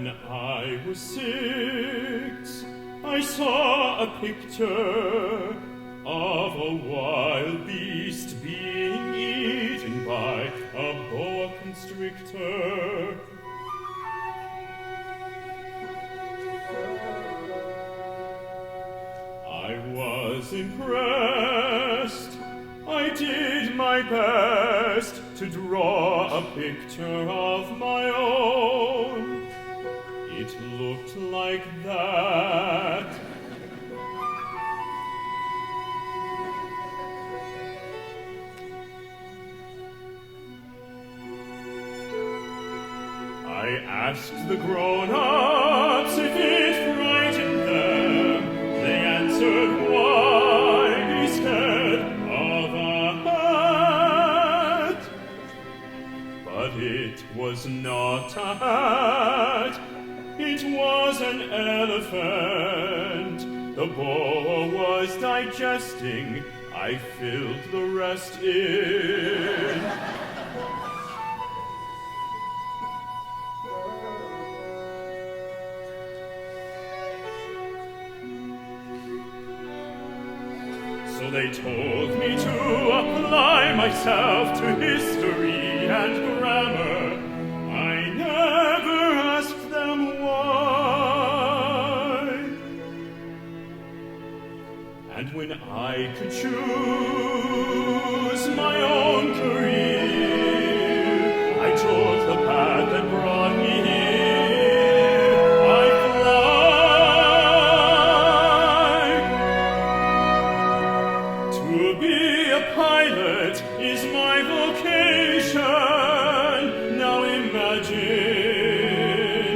When I was 6, I saw a picture of a wild beast being eaten by a boa constrictor. I was impressed. I did my best to draw a picture of my own. It looked like that. I asked the grown-ups if it frightened them. They answered, why be scared of a hat? But it was not a hat. It was an elephant. The boa was digesting. I filled the rest in. So they told me to apply myself to history and grammar. I never asked them why. And when I could choose my own career, I took the path that brought me here. Is my vocation. Now imagine,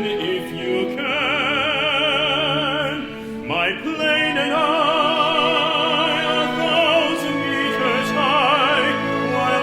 if you can, my plane and I, 1,000 meters high, while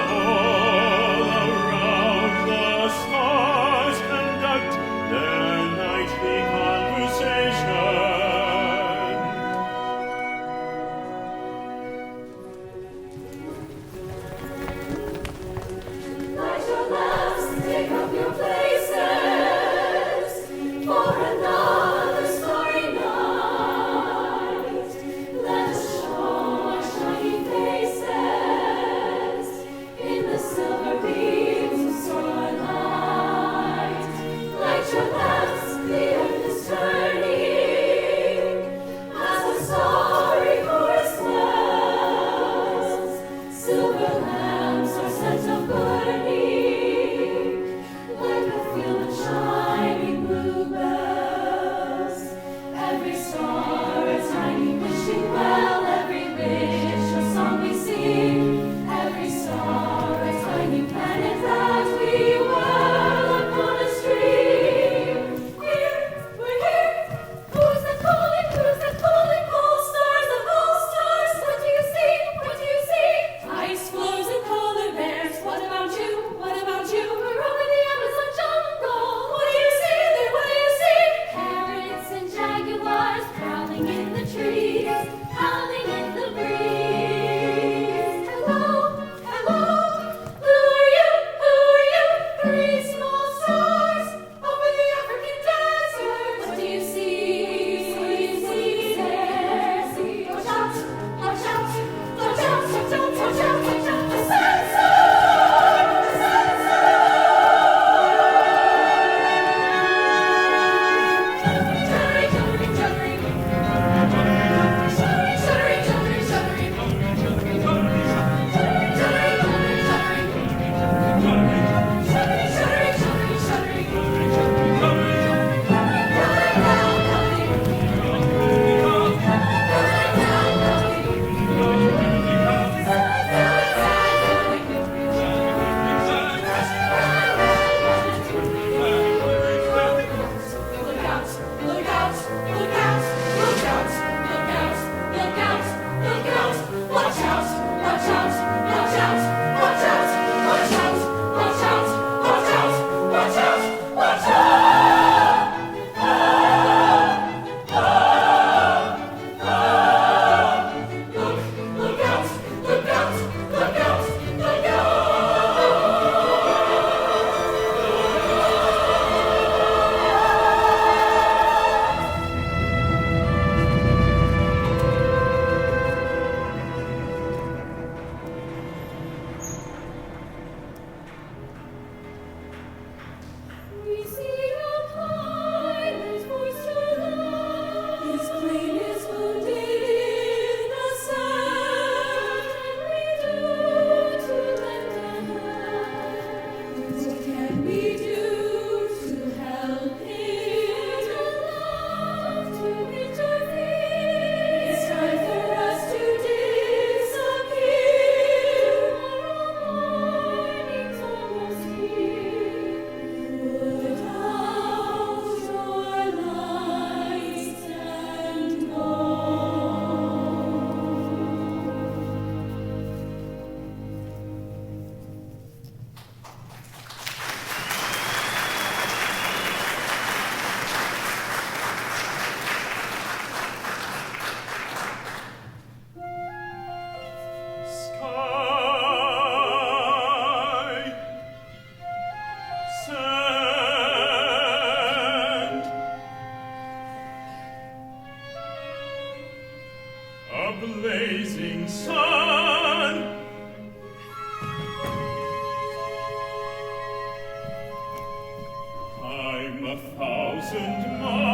1,000 miles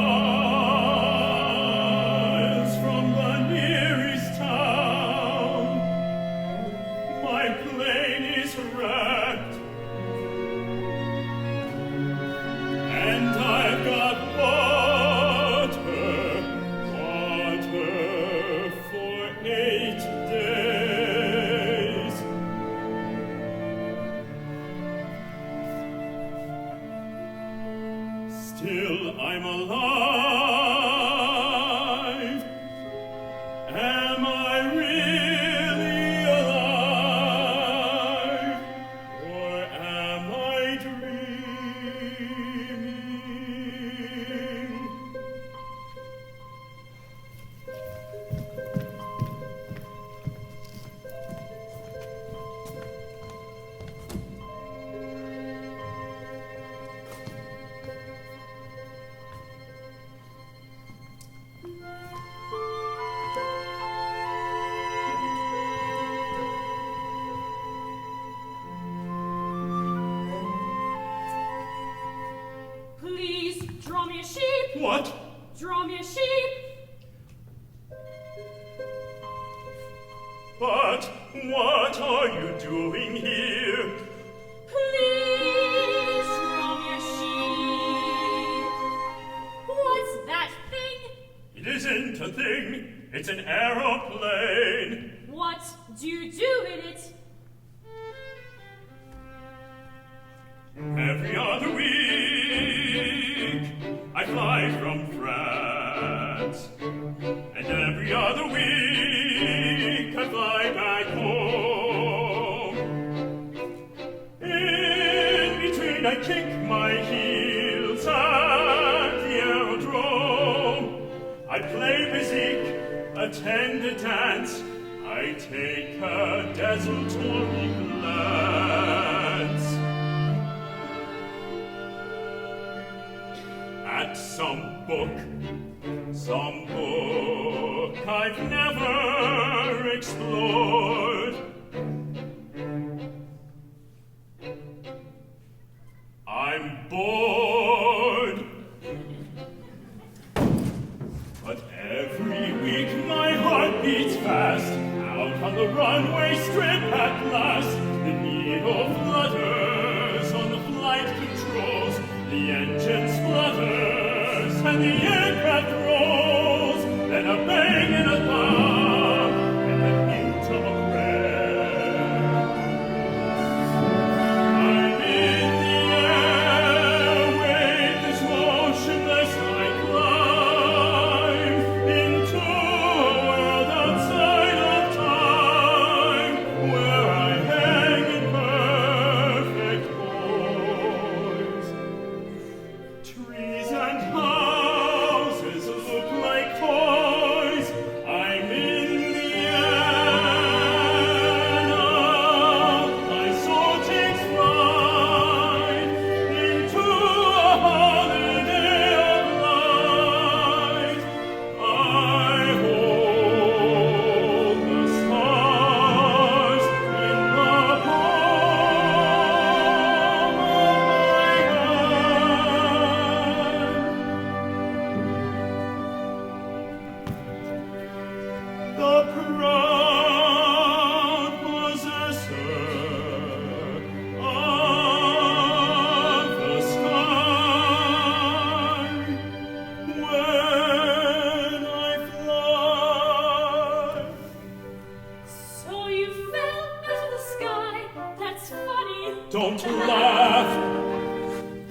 from the nearest town, my plane is wrecked, and I've got water for 8 days. Still I'm alive. Am I really alive? Or am I dreaming? Please, draw me a sheep. What? Draw me a sheep. But what are you doing here? Please, draw me a sheep. What's that thing? It isn't a thing. It's an aeroplane. What do you do in it? Every other week, I fly from France. And every other week, I fly back home. In between, I kick my heels at the aerodrome. I play music, attend a dance. I take a desultory glance at some book I've never explored. I'm bored. But every week my heart beats fast. Out on the runway strip at last, the needle flutters on the flight controls. The engine splutters and the aircraft rolls. Then a bang and a thump and the hint of a crack. I'm in the air, weightless, motionless, I climb into a world outside of time, where I hang in perfect poise. Trees and houses look like toys. I'm in the air now. My soul takes flight into a holiday of light. I hold the stars in the palm of my hand. The proud possessor of the sky, when I fly. So you fell out of the sky? That's funny. Don't laugh.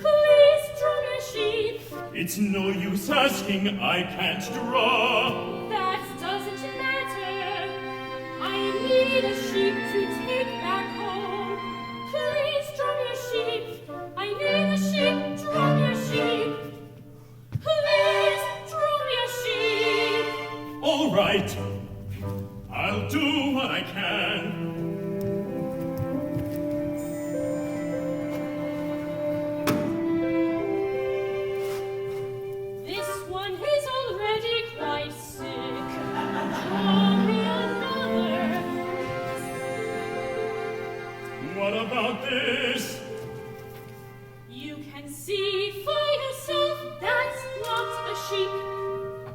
Please, draw me a sheep. It's no use asking. I can't draw. That doesn't matter. I need a sheep to take back home. Please, draw me a sheep. I need a sheep. Draw me a sheep. Please, draw me a sheep. All right. I'll do what I can. This one is already quite sick. Draw me another. What about this? You can see for yourself. sheep.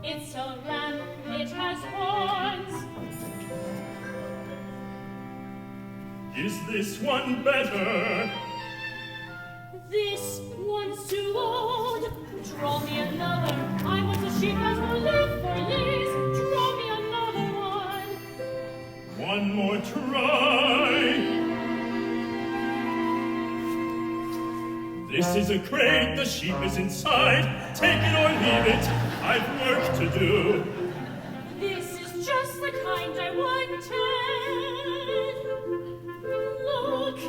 It's a lamb, it has horns. Is this one better? This one's too old. Draw me another. I want a sheep that will live for years. Draw me another one. One more try. This is a crate, the sheep is inside. Take it or leave it, I've work to do. This is just the kind I wanted. Look,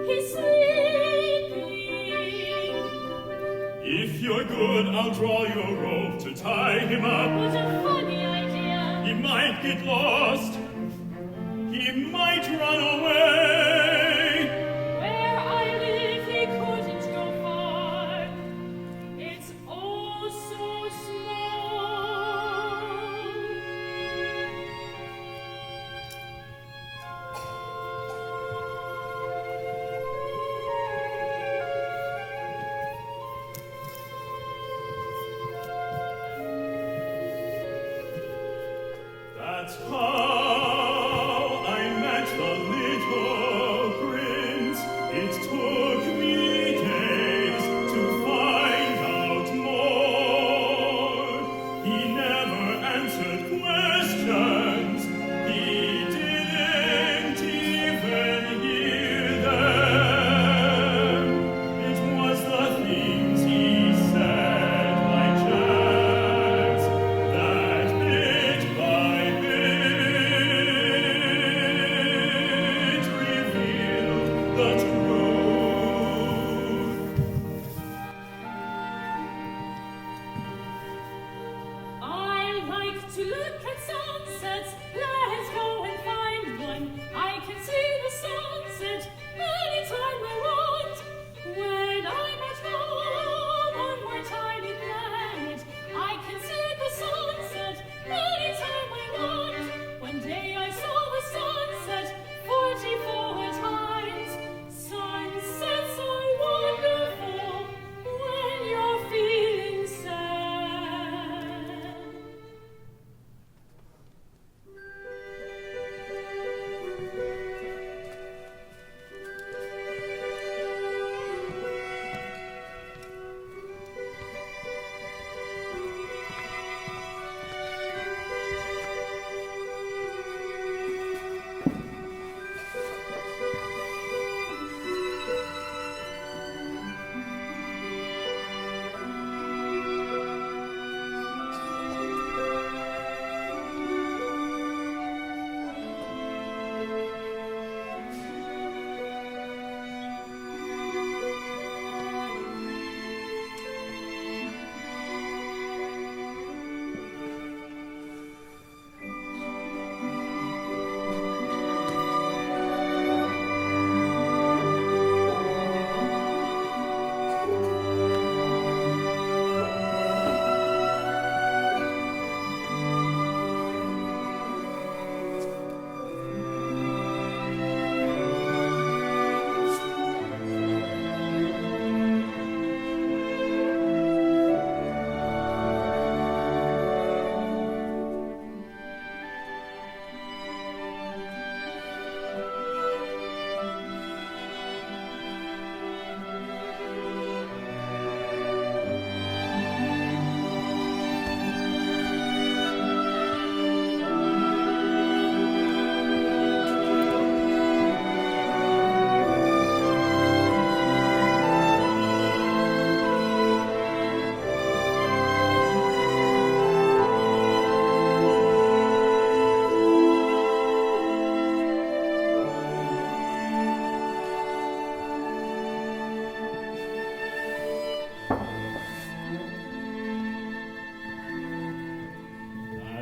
he's sleeping. If you're good, I'll draw your rope to tie him up. What a funny idea. He might get lost. He might run away. Where I live, he couldn't go far. It's oh so small. That's how I met the little prince. It took me days to find out more. He never answered questions. He didn't even hear them. It was the things he said by chance that bit by bit revealed the truth. I like to look at sunsets. Let's go and find one. I can see the sunset anytime I want. When I'm at home on my tiny planet, I can see the sunset anytime I want. One day I saw the sunset 44 times. Sunsets are wonderful when you're feeling sad.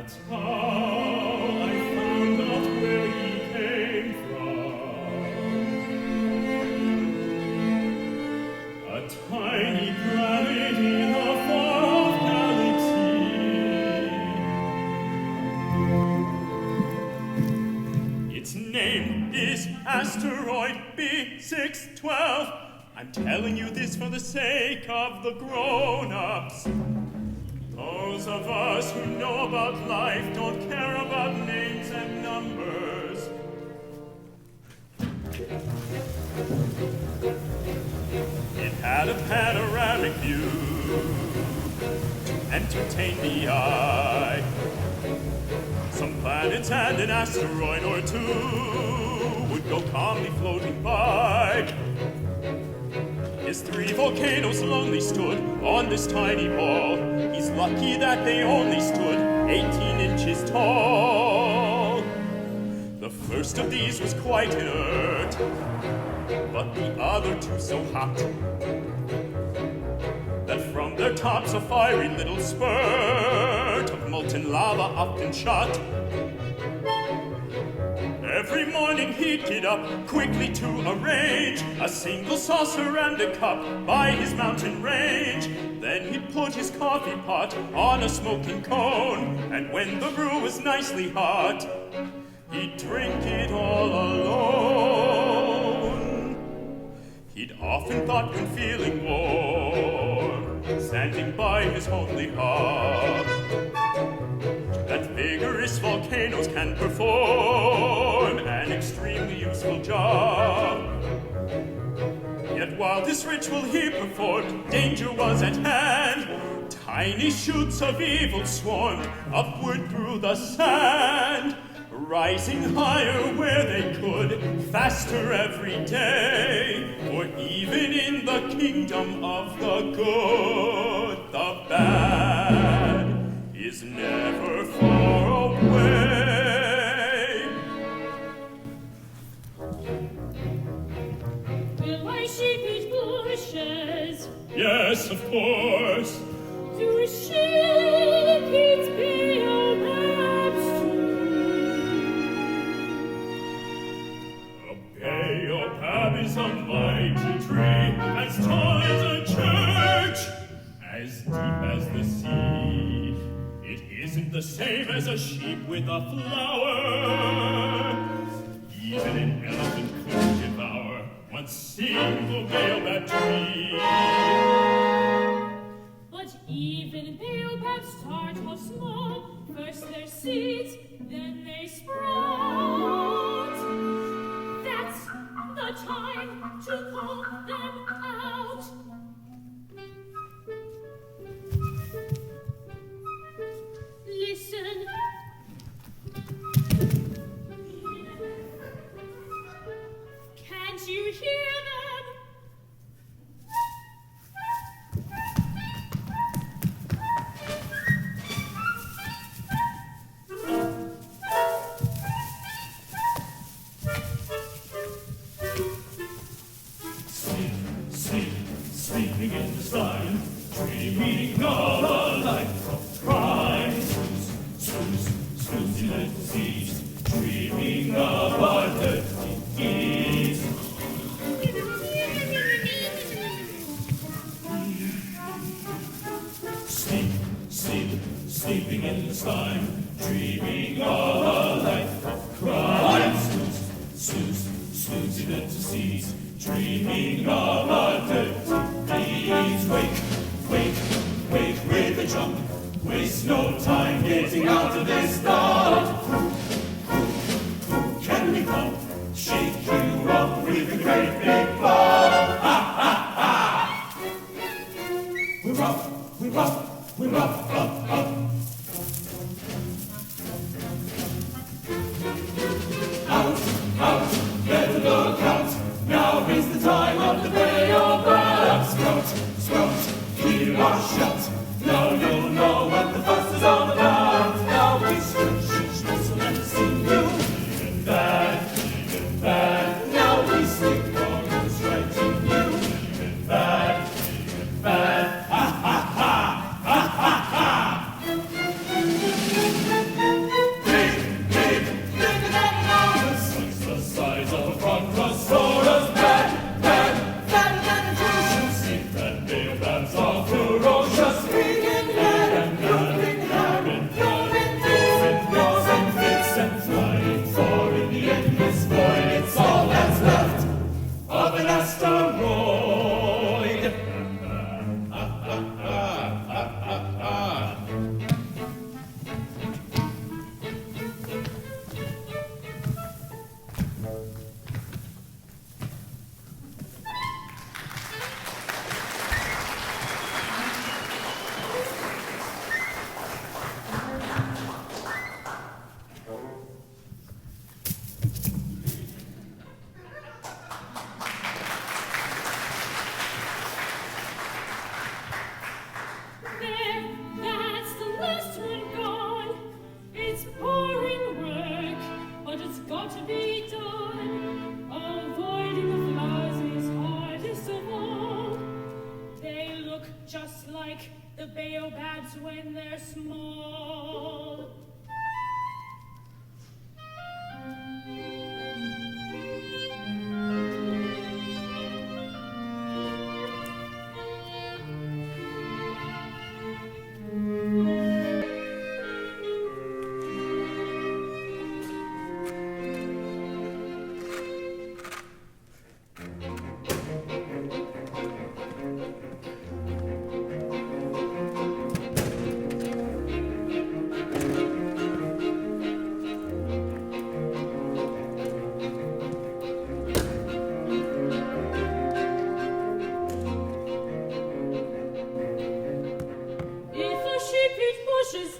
That's how I found out where he came from. A tiny planet in a far-off galaxy. Its name is Asteroid B612. I'm telling you this for the sake of the grown-ups. The Those of us who know about life don't care about names and numbers. It had a panoramic view, entertained the eye. Some planets and an asteroid or two would go calmly floating by. His 3 volcanoes lonely stood on this tiny ball. He's lucky that they only stood 18 inches tall. The first of these was quite inert, but the other 2 so hot that from their tops a fiery little spurt of molten lava often shot. Every morning he'd get up quickly to arrange a single saucer and a cup by his mountain range. Then he'd put his coffee pot on a smoking cone, and when the brew was nicely hot, he'd drink it all alone. He'd often thought when feeling warm, standing by his homely hearth, that vigorous volcanoes can perform an extremely useful job. Yet while this ritual he performed, danger was at hand. Tiny shoots of evil swarmed upward through the sand, rising higher where they could, faster every day. For even in the kingdom of the good, the bad is never far away. Will my sheep eat bushes? Yes, of course. Do sheep eat baobabs too? A baobab is a mighty tree, as tall as a church, as deep as the sea. It isn't the same as a sheep with a flower. Even an elephant could devour one single baobab tree. But even baobabs start off small. First they're seeds, then they sprout. That's the time to pull them out. Listen. Can't you hear them? Sleeping in the sun, dreaming of a life of crime. Snoozy little seeds, dreaming of our dirty deeds. Sleeping in the sun, dreaming of a life of crime. Snoozy little seeds, dreaming of our dirty deeds. Wake with a jump. Waste no time getting out of this dark. Who can we come? Shake you up with a great big ball. Ha ha ha! We're up, up. Out, better look out. Now is the time of the baobab. Sprout, keep our shut. Now you'll know what the fuss is all about. Now we stretch the baobabs when they're small.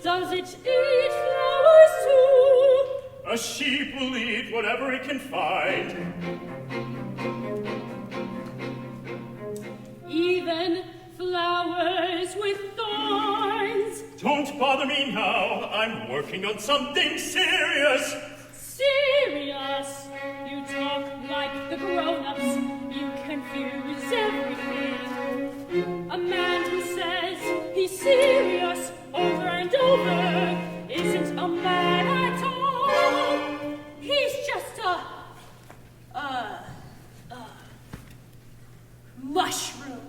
Does it eat flowers too? A sheep will eat whatever it can find. Even flowers with thorns. Don't bother me now. I'm working on something serious. Serious? You talk like the grown-ups. You confuse everything. A man who says he's serious over and over isn't a man at all. He's just a mushroom.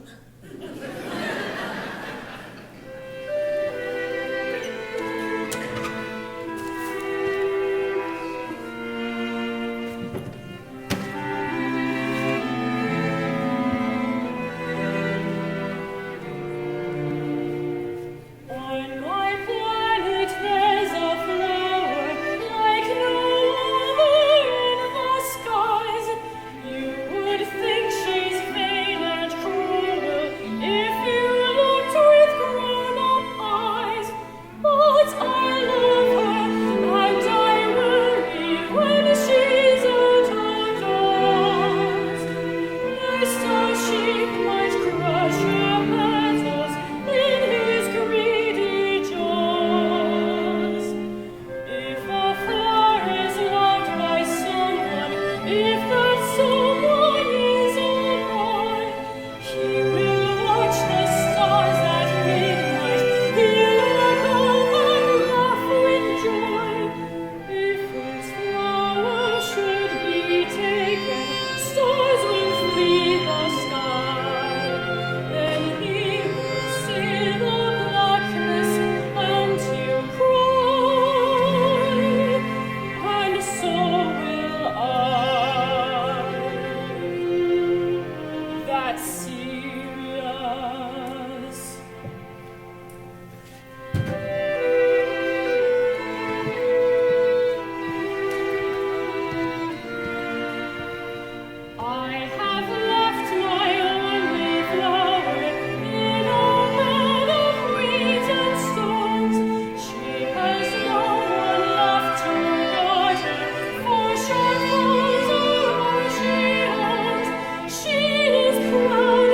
Proud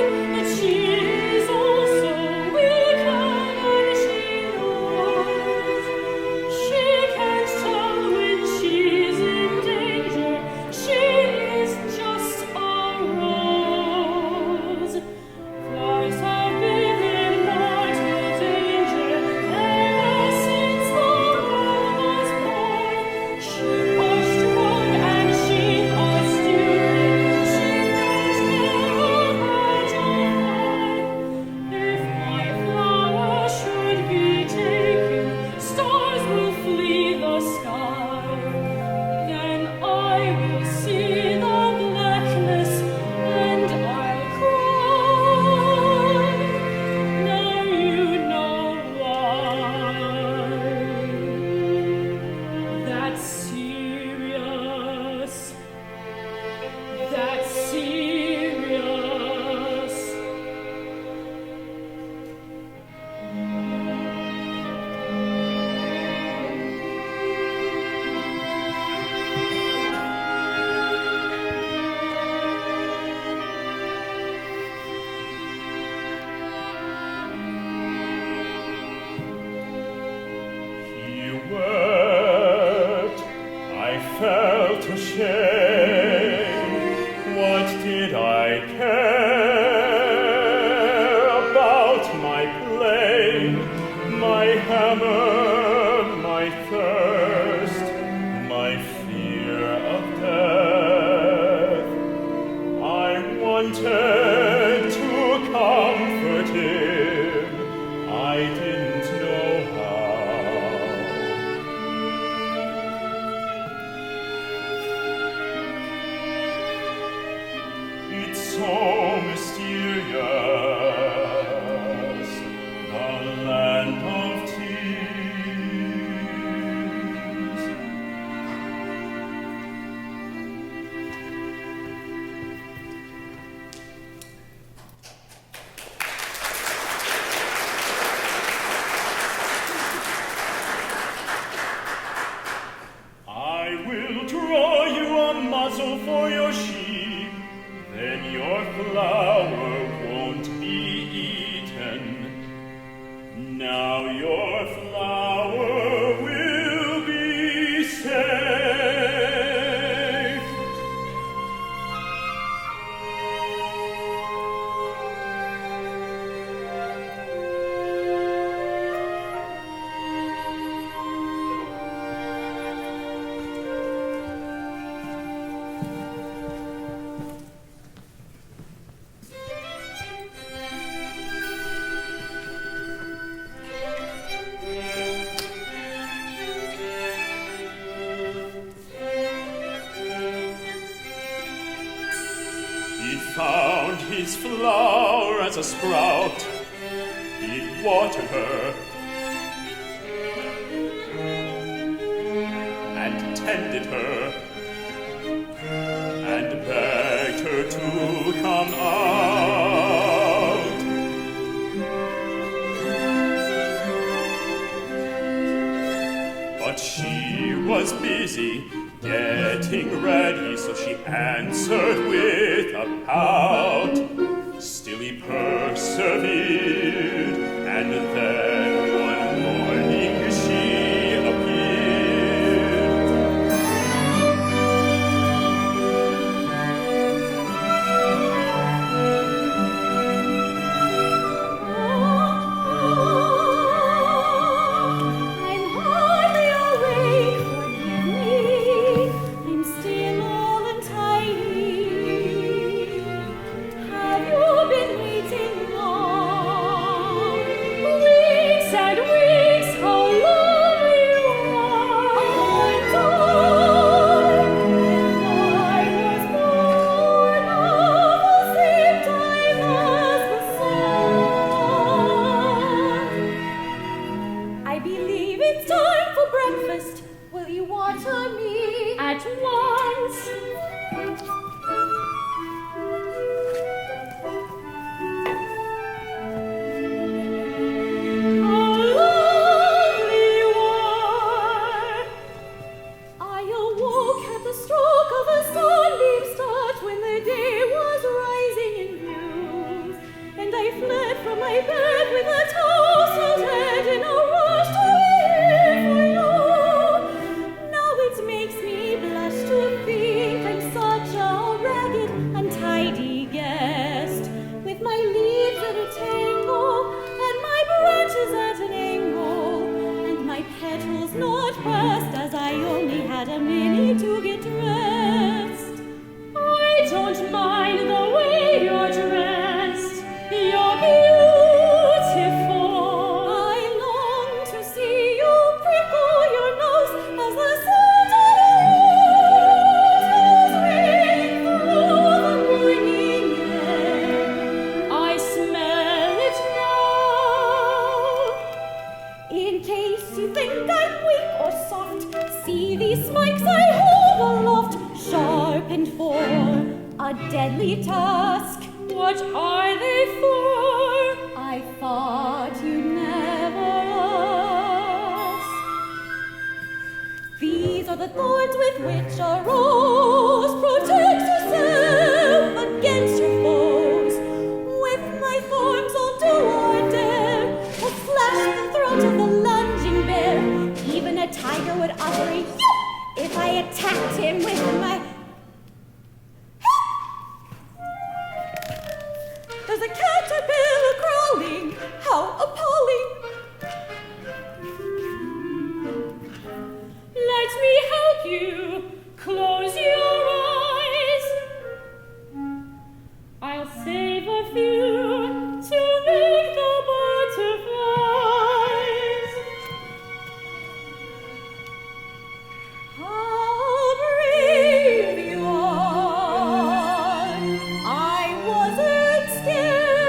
flower won't be eaten. Now your flower will be safe. Found his flower as a sprout. He watered her and tended her and begged her to come out. But she was busy getting ready, so she answered with a pout. Still he persevered, and then one morning she appeared. I'm hardly awake, forgive me. I'm still all untidy. Have you been waiting long? Weeks and weeks, how long you are! I'm dark, and I was born of the same time as the sun. I believe it's time for breakfast. Will you water me at once? How lovely you are! I awoke at the stroke of a sunbeam start when the day was rising in view, and I fled from my bed with a tousled head in a rush to wait for you. Now it makes me blush to think I'm such a ragged, untidy guest, with my leaves at a tangle and my branches at an angle, and my petals not burst as I only had a minute to get dressed. I don't mind the way you're dressed. You're beautiful. I long to see you prickle your nose as the scent of the roses ring through the morning air. I smell it now. In case you think I'm weak or soft, see these spikes I hold aloft, sharpened for a deadly task. What are they for? I thought you'd never ask. These are the thorns with which a rose protects herself against her foes. With my thorns I'll do or dare, I'll slash the throat of the lunging bear. Even a tiger would utter a yelp if I attacked him with my... There's a caterpillar crawling, how appalling! Let me help you. Close your eyes. I'll save a few to make the butterflies. How brave you are! I wasn't scared.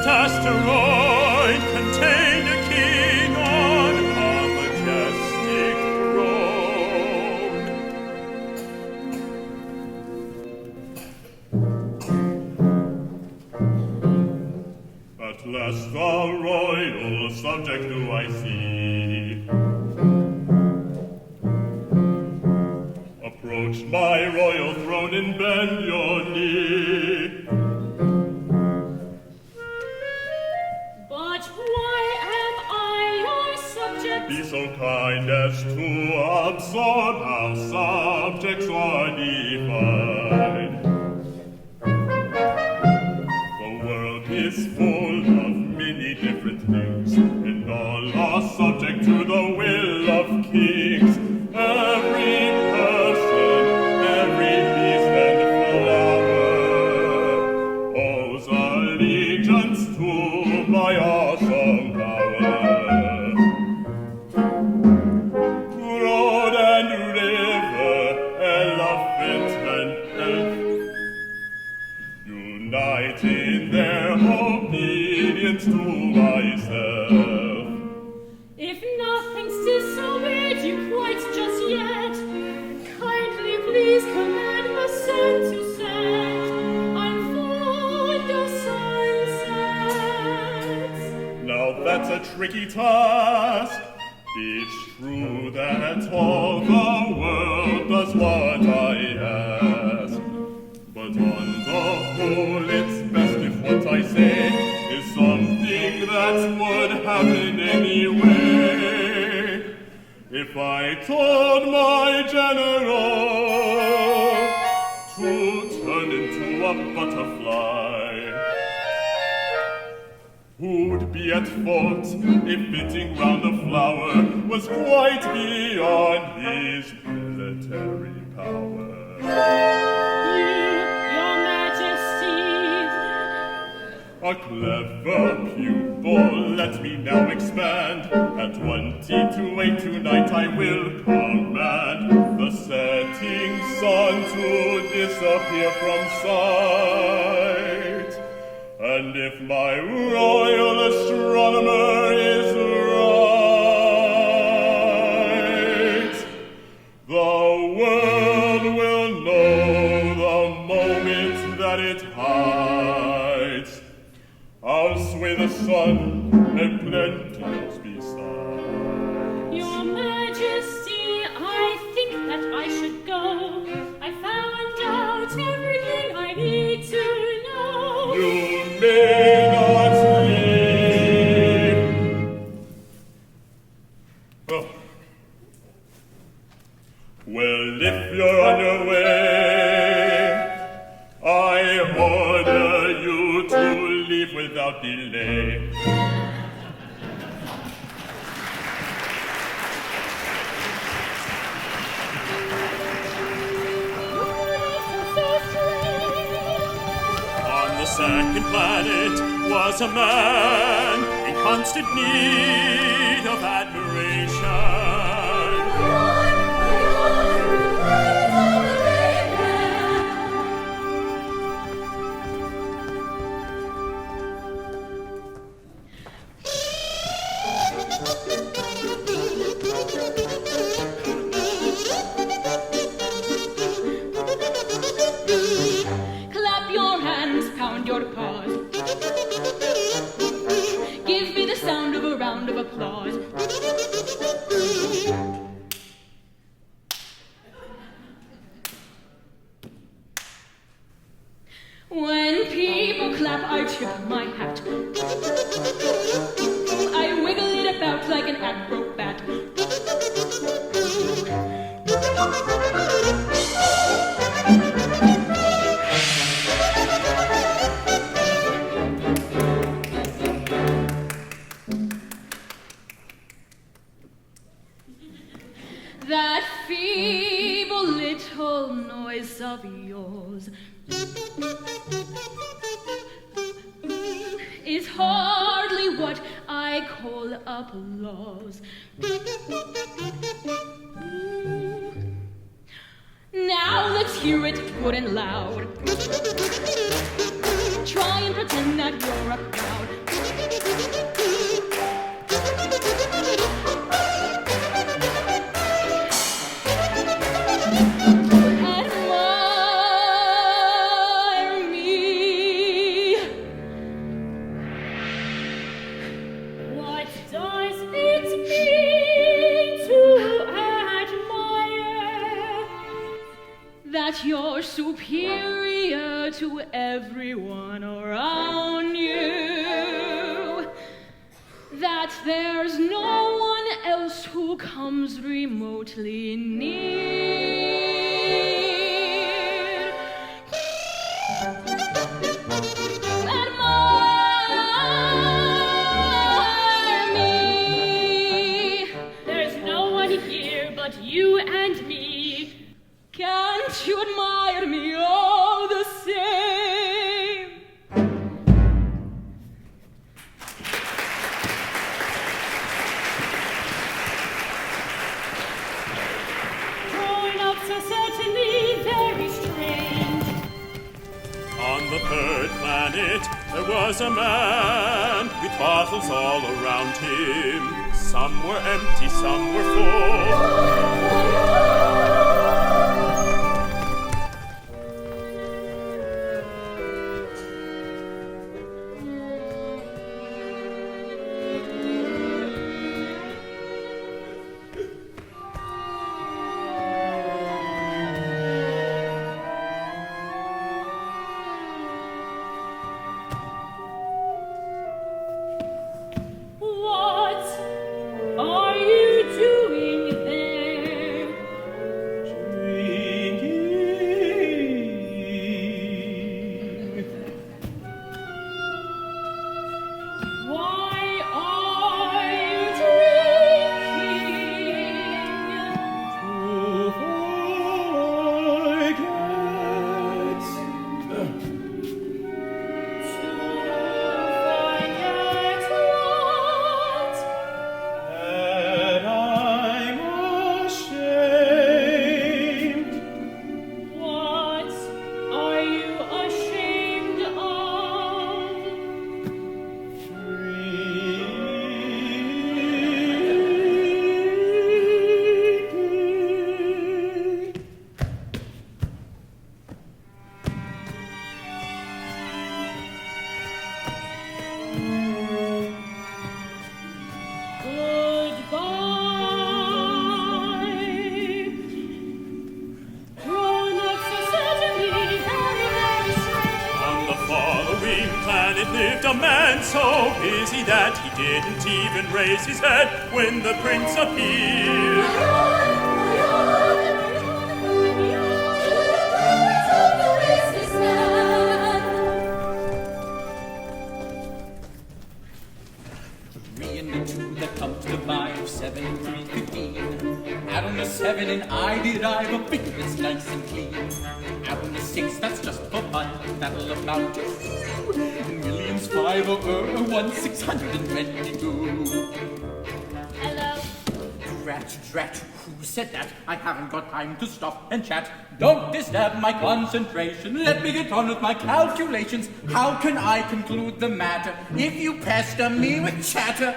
asteroid contained a king on a majestic throne. At last the royal subject do I see, approach my royal throne and bend your knee. But why am I your subject? Be so kind as to absorb how subjects are defined. The world is full of many different things, and all are subject to the will of kings. Every person, every beast and flower owes allegiance to my awesome power. Road and river, elephant and elf, unite in their obedience to myself. If nothing's disobeyed you quite just yet, kindly please command the sun to set. I'm fond of sunsets. Now that's a tricky task. It's true that all the world does what I ask. But on the whole, it's best if what I say is something that would happen anyway. If I told my general to turn into a butterfly, who'd be at fault if flitting round a flower was quite beyond his military power? Your Majesty. A clever pupil, let me now expand. At 20 to 8 tonight I will command the setting sun to disappear from sight. And if my royal astronomer is right, the world will know the moment that it hides. I'll sway the sun and plenty else besides. Your Majesty, I think that I should go. I found out everything I need to know. You may not leave. Oh. Well, if you're on your way, I order you to leave without delay. On the second planet was a man in constant need of admiration. Clap your hands, pound your paws. Give me the sound of a round of applause. When people clap, I tip my hat. I wiggle it about like an acrobat. That feeble little noise of yours is hardly what I call applause. Now let's hear it good and loud. Try and pretend that you're a crowd. You're superior to everyone around you, that there's no one else who comes remotely near. Admire me. There's no one here but you and me. Can't you admire me all the same? Grown-ups are certainly very strange. On the third planet there was a man with bottles all around him. Some were empty, some were full. So busy that he didn't even raise his head when the prince appeared. Three and a two that comes to 5, 7, 3, 15. Add on the 7 and I derive a figure that's nice and clean. Add on the 6, that's just for fun. That'll amount to millions, 5 over 1, 622. Hello. Drat, who said that? I haven't got time to stop and chat. Don't disturb my concentration. Let me get on with my calculations. How can I conclude the matter if you pester me with chatter?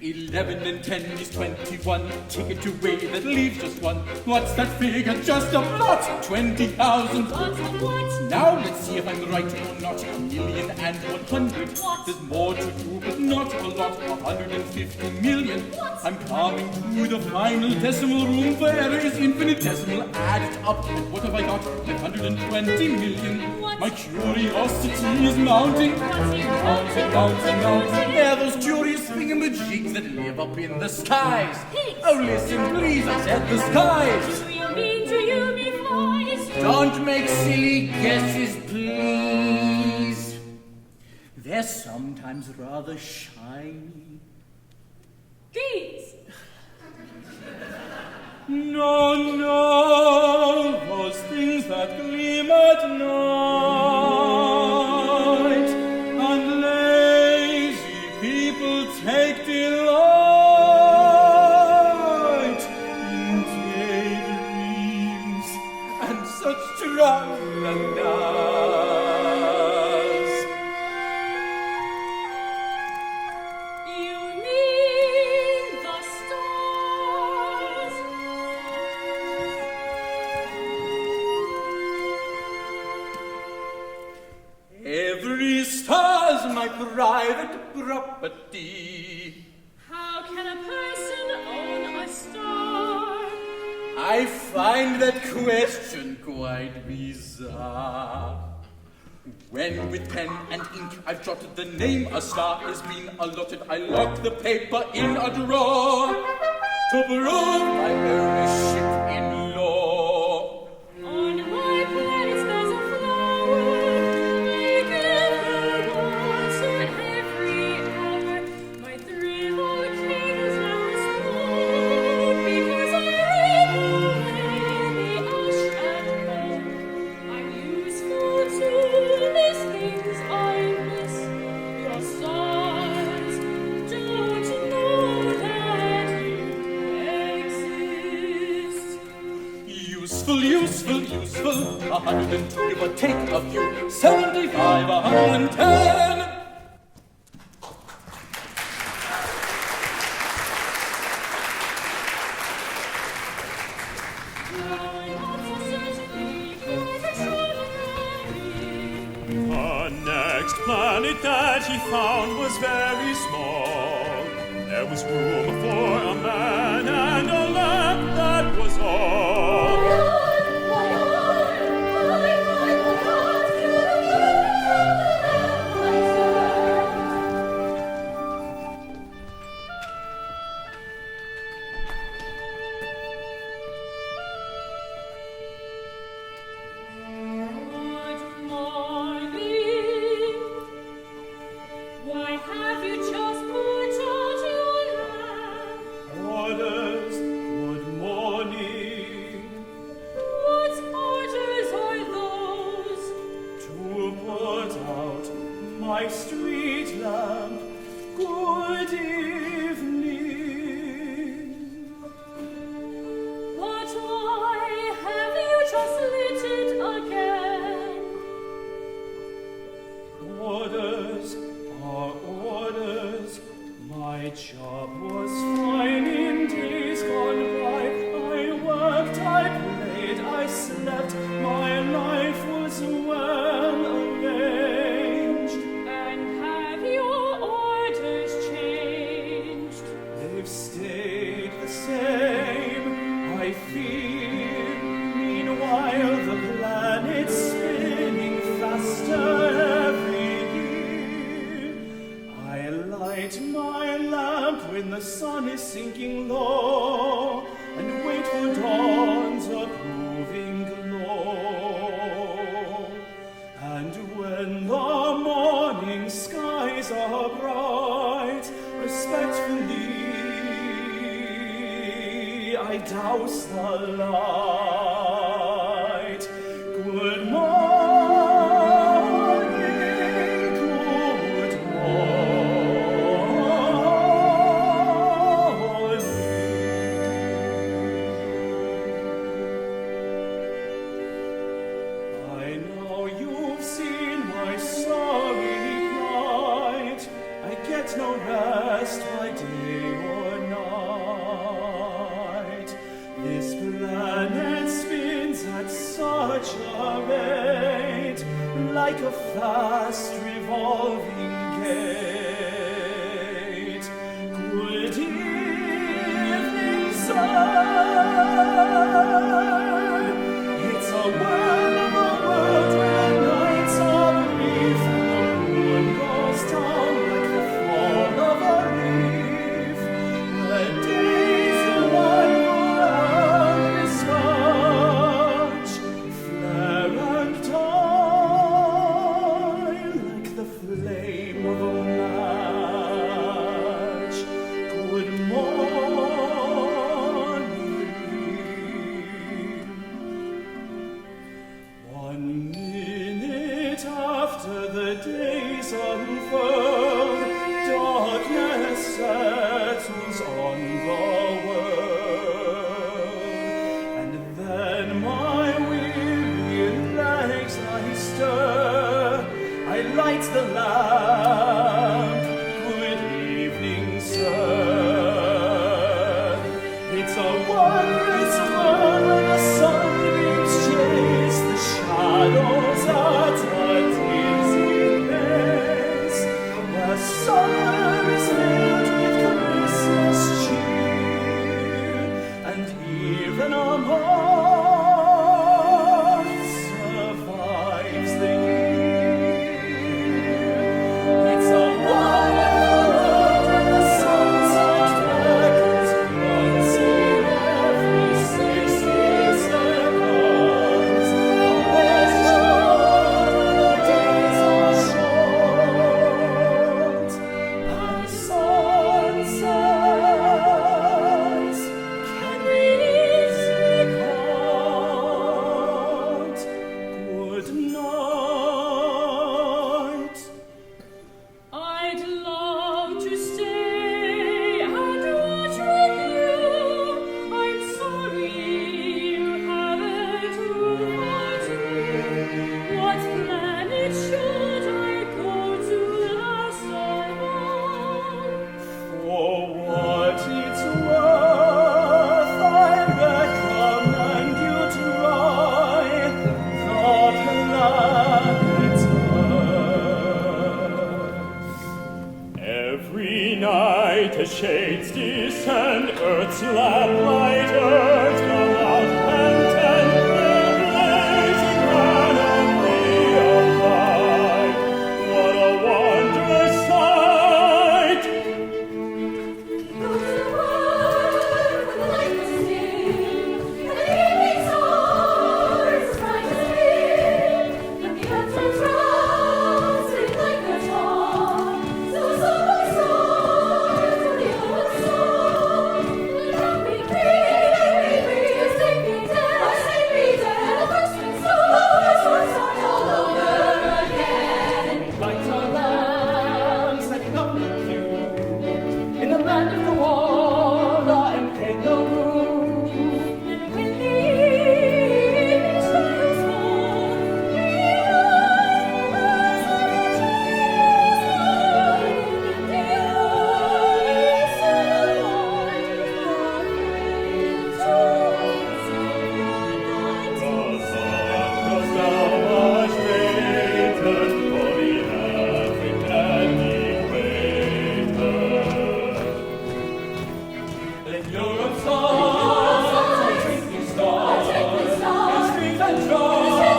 11 and 10 is 21. Take it away, that leaves just 1. What's that figure? Just a blot. 20,000. What? Now let's see if I'm right or not. 1,100,000. What? There's more to do, but not a lot. 150 million. What? I'm coming to the final decimal. Room for error is infinitesimal. Add it up, and what have I got? 120 million. What? My curiosity is mounting. Mounting. They're those curious thingamajigs that live up in the skies. Pigs. Oh, listen, please, I said the skies. Do you mean flies? Don't make silly guesses, please. They're sometimes rather shiny. Bees. No, those things that gleam at night, and lazy people take delight in daydreams and such tra-la-las. stars my private property. How can a person own a star? I find that question quite bizarre. When with pen and ink I've jotted the name a star has been allotted, I lock the paper in a drawer to prove my ownership in law. On my planet there's a flower. I give her water every hour. My 3 volcanoes never explode because I rake away the ash and coal. I'm useful to these things I miss. Your stars don't know that you exist. Useful, useful, useful, 102, give or take a few, 75, 110. The next planet that he found was very small. There was room for a man and a lamp, that was all. Good morning. Why have you just put out your lamp? Orders, good morning. What orders are those? To put out my street lamp. Good evening. But why have you just lit it again? Orders are orders. My job was fine in days gone by. I worked, I played, I slept. My life was well arranged. And have your orders changed? They've stayed the same, I fear. Meanwhile, the planet's spinning faster every year. I light my lamp when the sun is sinking low, and wait for dawn's approving glow. And when the morning skies are bright, respectfully I douse the light. Good morning, good morning. I know you've seen my sorry plight. I get no rest by day or night. This planet spins at such a rate, like a fast revolving gate. Good evening, sir. It's a world where nights are brief. The moon goes down like the fall of a leaf. The days arrive around this much, flare and die like the flame of a match. Good morning. 1 minute after the days unfurl, darkness settles on the world. And then my weary legs I stir, I light the lamp. Good evening, sir. It's a wondrous world where the sunbeams chase the shadows at a dizzy pace. brightest shades descend, earth's lamplight urge come out and tend their blazing canopy of light. What a wondrous sight! Go to the world when the light is dim, and the evening stars as bright as clear, and the earth turns round, sitting like a top. So song by song, to the old song, the happy breeze, sleepy dead, and the first thing stars start all over again. Lights our lamps, setting up the queue. In the land of the water and in the room. And when the evening shadows fall, we rise like a cheerless light, the early sunlight joins in the The night. sun goes down much later for the African equator. In Europe's songs, drinking stars, in streets and shores, and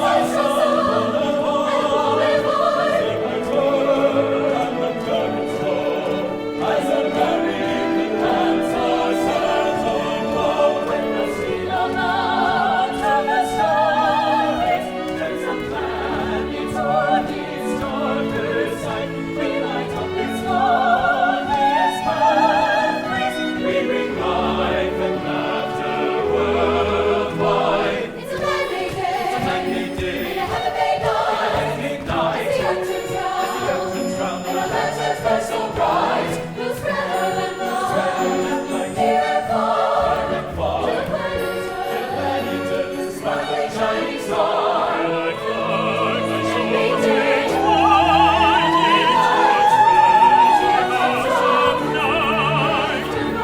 the current flow, as American lands are settled low. When the sea of lands and the stars, there's a planet on its darker side. We light up its glorious pathways. We bring life and laughter worldwide. It's a man-made day, It's a man-made day, and a heaven-made night, man-made as night, the earth turns round, curtains round and our lanterns burn so bright, we'll spread our lamp light, near and far, to the planet Earth. sparkling shining star. Like light, I shall Man-made take day, flight into treasure house of night, acting in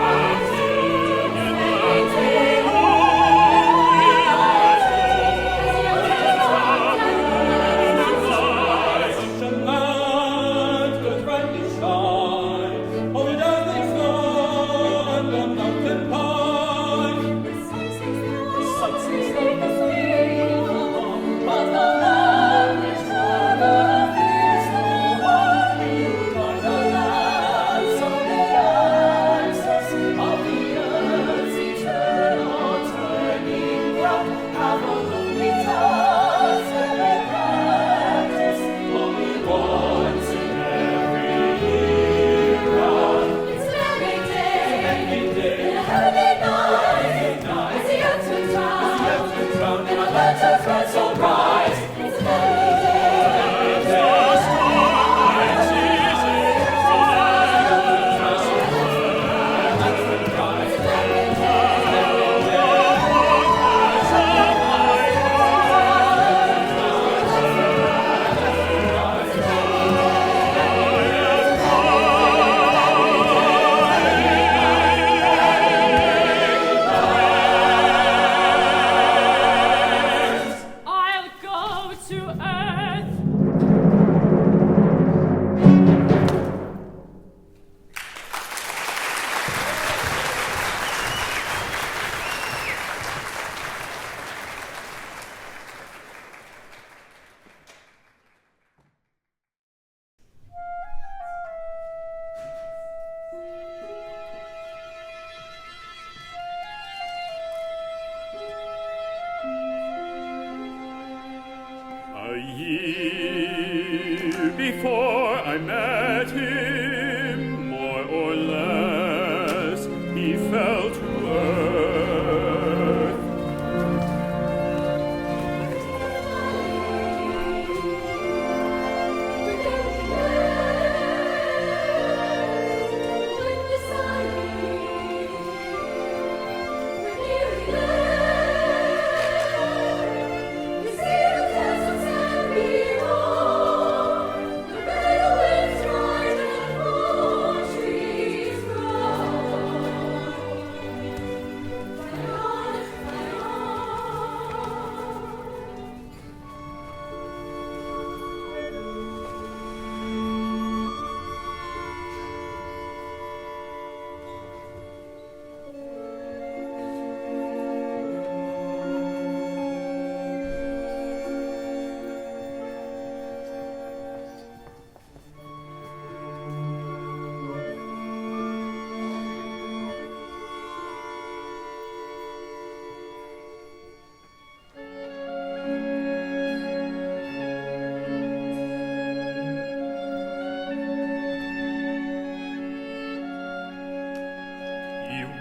Such a land doth brightly shine, over dazzling snow and the mountain pine. the sun sinks like a stream, but the land is never fears no one. For the lands of the answers of the earth's eternal turning round have a lonely task and they practice only once in every era. It's a man-made day, and a heaven-made night, as the earth turns round, and our lanterns burn so bright. It's a man-made day. I'll go to earth. A year before I met him, more or less, he fell to earth. The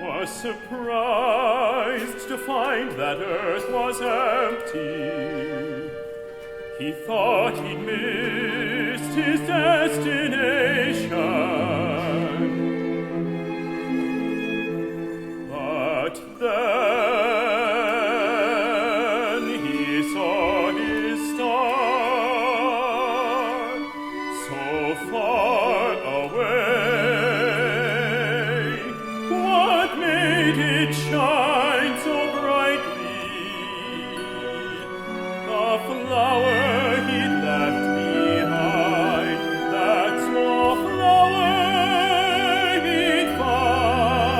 was surprised to find that earth was empty. He thought he'd missed his destination. But then he saw his star so far away. What made it shine so brightly? A flower he'd left behind, that small flower he'd find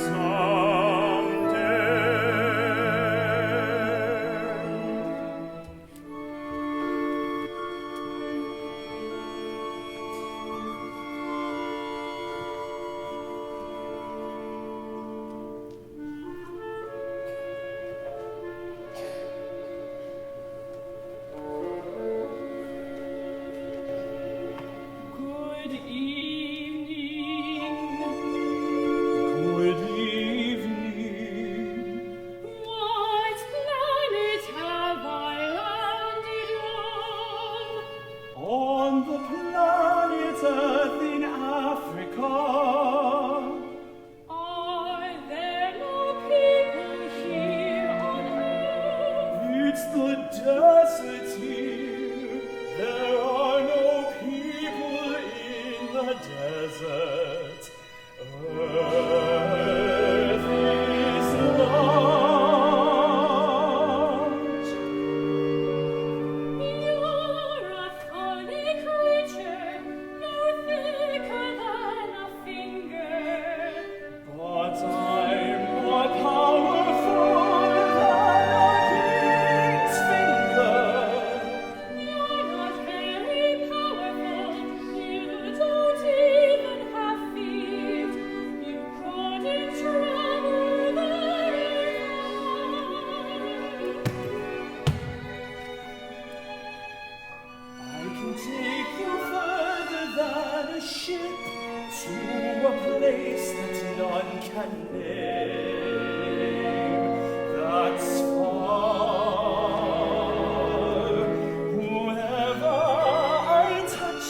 someday. Good evening. Good evening. What planet have I landed on? On the planet Earth in Africa. Are there no people here on earth? It's the desert here. There are no people in the desert. Earth is large. You're a funny creature, no thicker than a finger. But I'm more powerful than a king's finger. You're not very powerful, you don't even have feet. You couldn't travel very I can take you further than a ship to a place that none can name. That's far. Whoever I touch,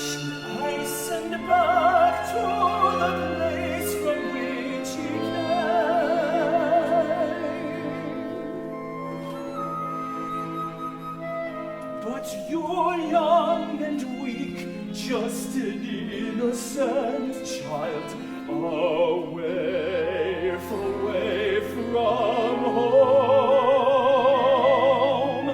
I send back to the place from which he came. But you're young and weak, just an innocent child, away from home,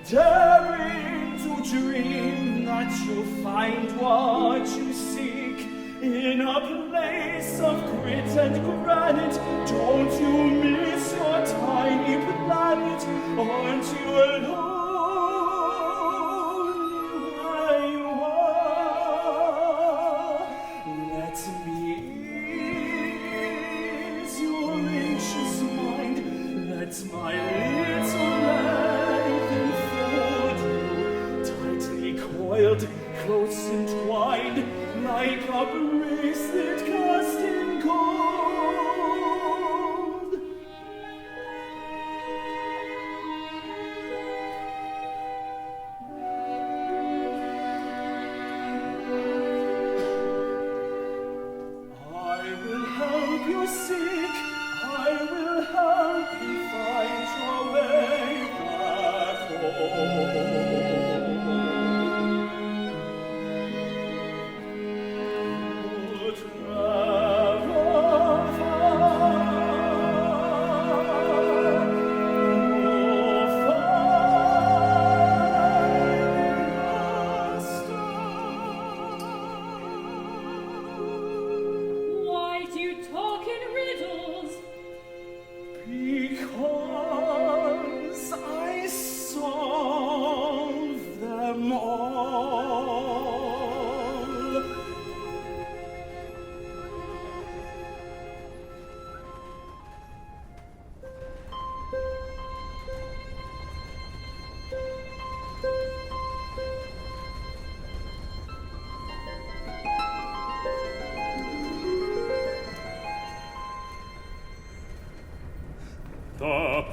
daring to dream that you'll find what you seek in a place of grit and granite. Don't you miss your tiny planet? Aren't you alone? Where you are, let me ease your anxious mind. Let my little life enfold you, tightly coiled, close entwined, like a bracelet cast in gold. I will help you seek, I will help you find your way back home. You travel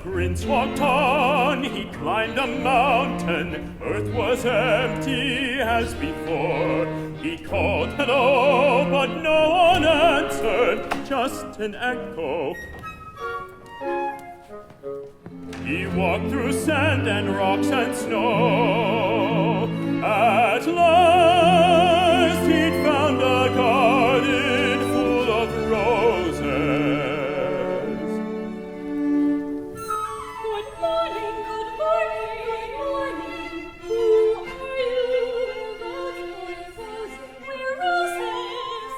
prince walked on, he climbed a mountain. Earth was empty as before. He called hello, but no one answered, just an echo. He walked through sand and rocks and snow. At last he'd found a garden full of roses. Good morning, good morning, good morning. Who are you? Those roses, we're roses.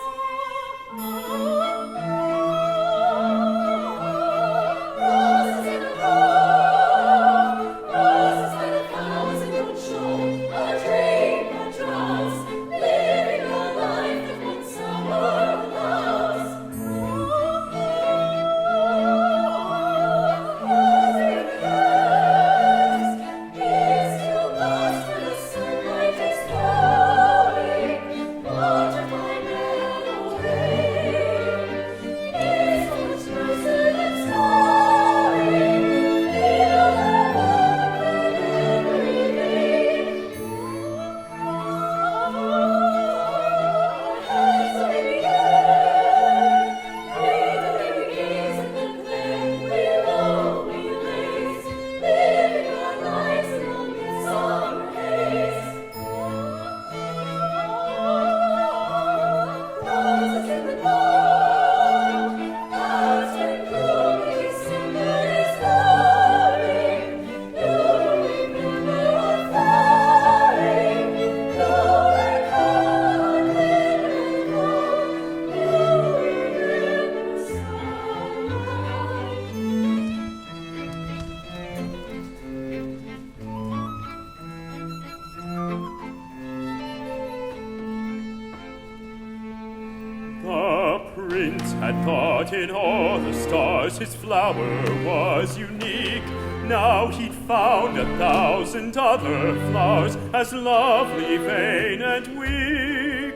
Roses in a row, roses by the thousand don't show. A dream, a trust, living a life that one summer loves. In all the stars his flower was unique. Now he'd found 1,000 other flowers as lovely, vain, and weak.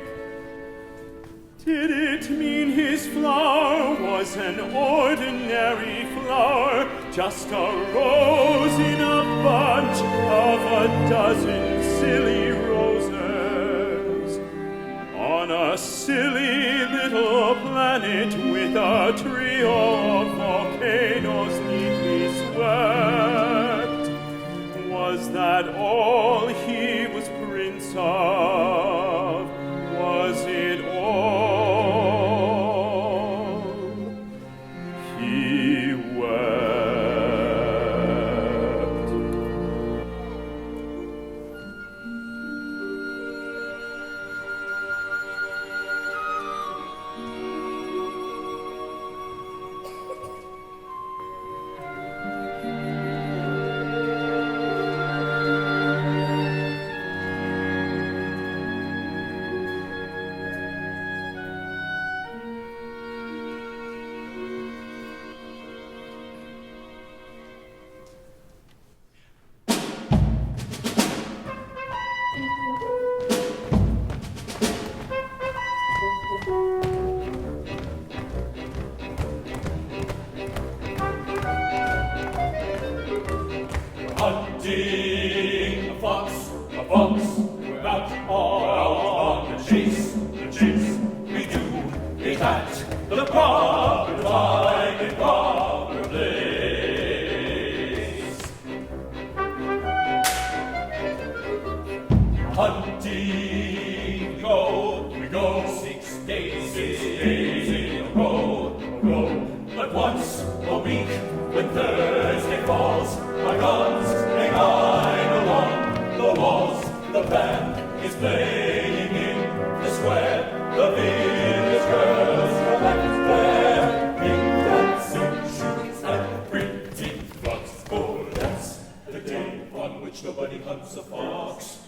Did it mean his flower was an ordinary flower, just a rose in a bunch of 12 silly roses? On a silly little planet with a trio of volcanoes neatly swept, was that all he was prince of? Was it all he wept? Hunting a fox, we're out on the chase, we do it at the proper time and proper place. Hunting, we go 6 days in a row, but once a week when Thursday falls, our guns hang high along the walls. The band is playing in the square. The village girls are back there. Pink dancing shoes and pretty frocks. Oh, that's the day on which nobody hunts a fox.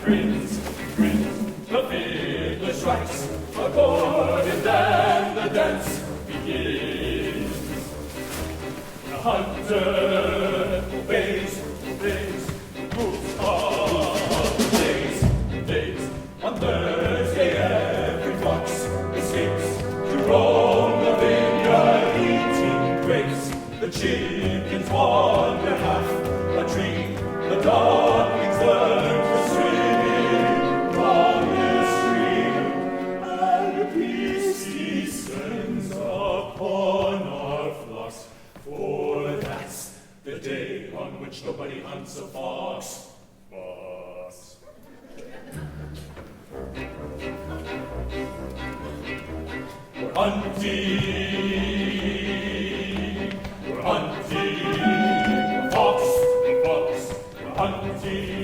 Grins, the fiddler strikes a chord in hunter obeys, moves on days. On Thursday every fox escapes to roam the vineyard eating grapes. The chickens wander half a tree, the ducklings learn to swim from the stream, and peace descends upon our flocks. For that's the day on which nobody hunts a fox. We're hunting, the fox, we're hunting.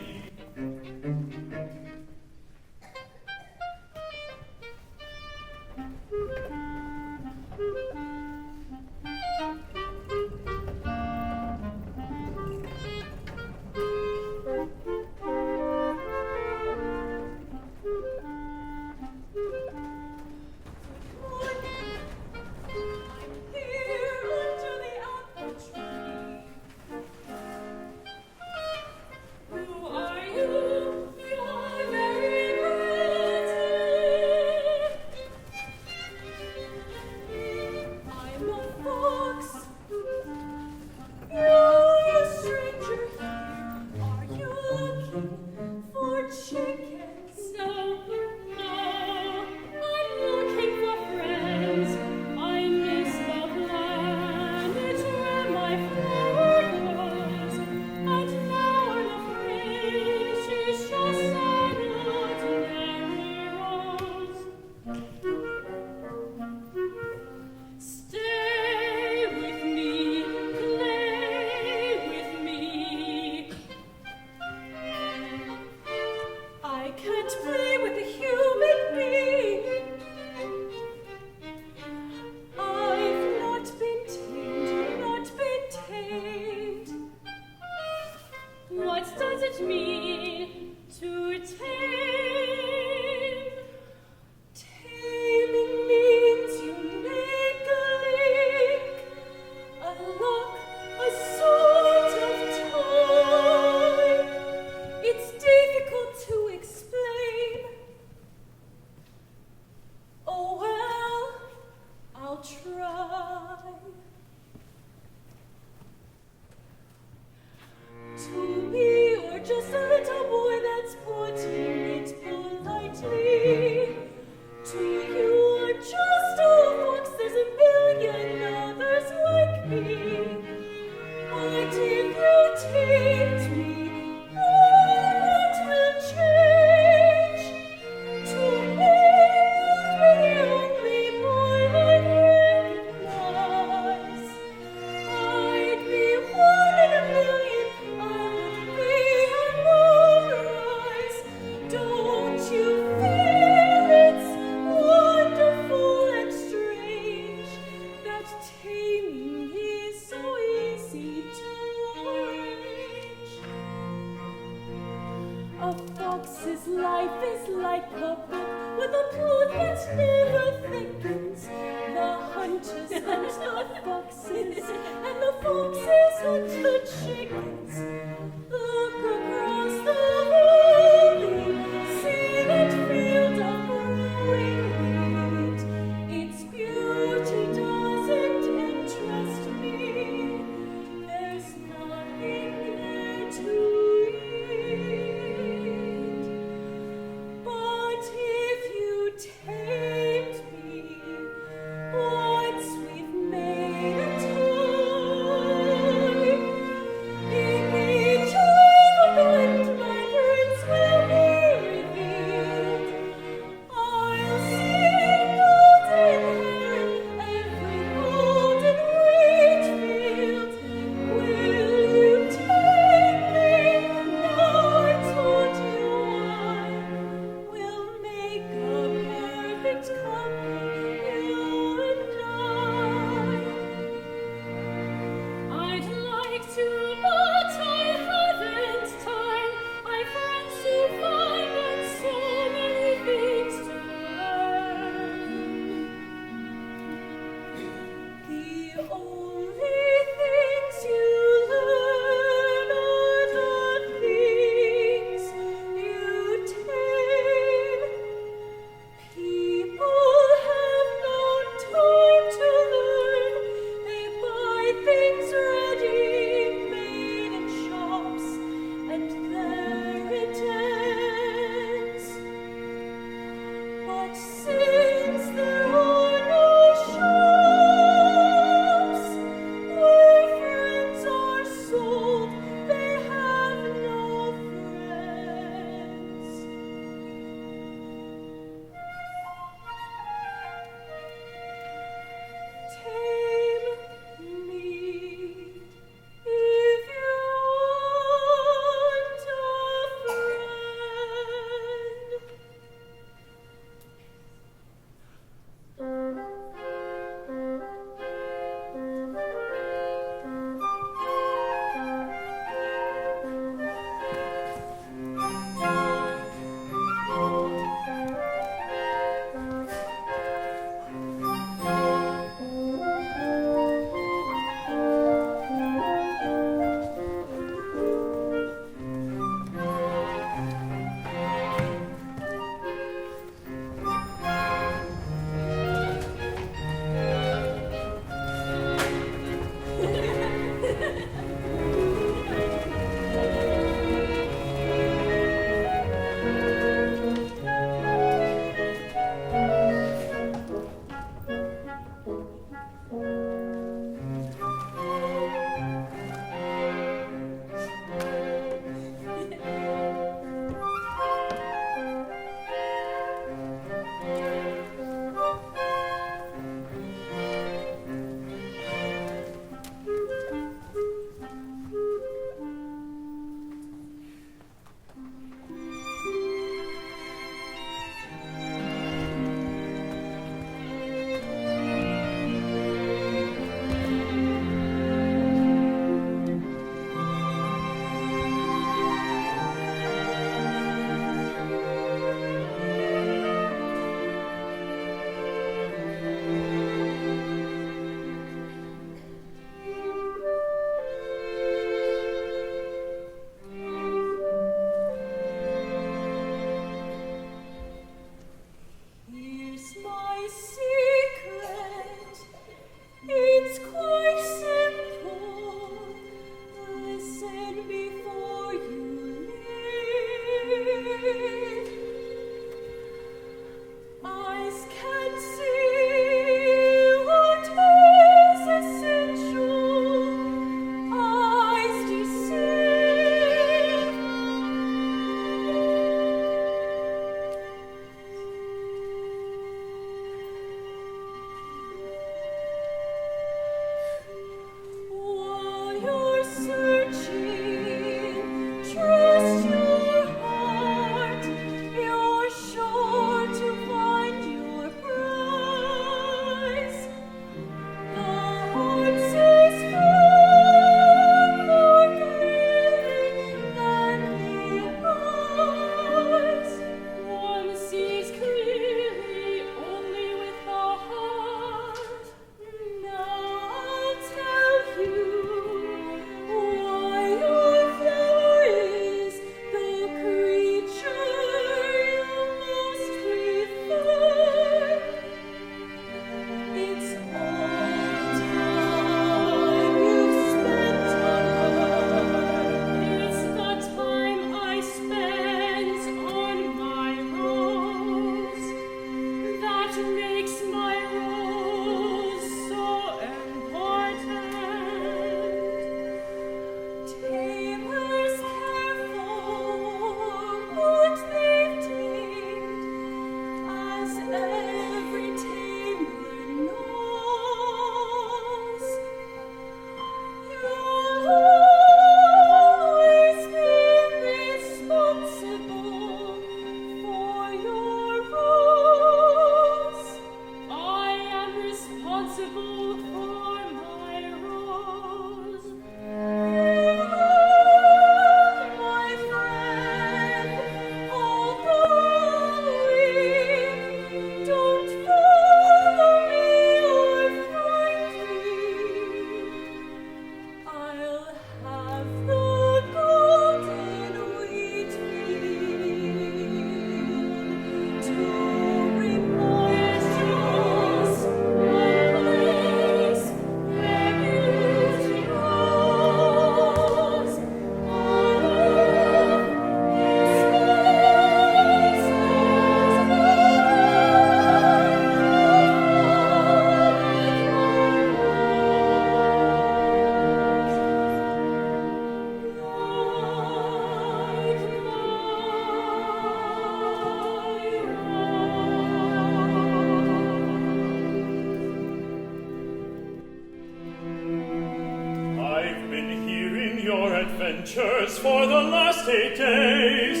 adventures for the last 8 days.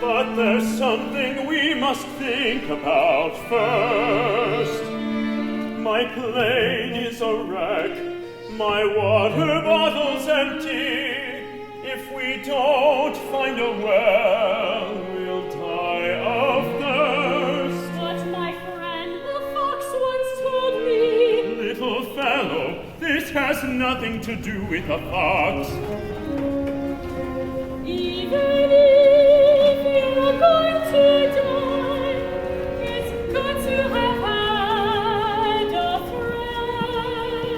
But there's something we must think about first. My plane is a wreck, my water bottle's empty. If we don't find a well, we'll die of thirst. But my friend the fox once told me, Little fellow, this has nothing to do with a fox. even if you're going to die, it's good to have had a friend.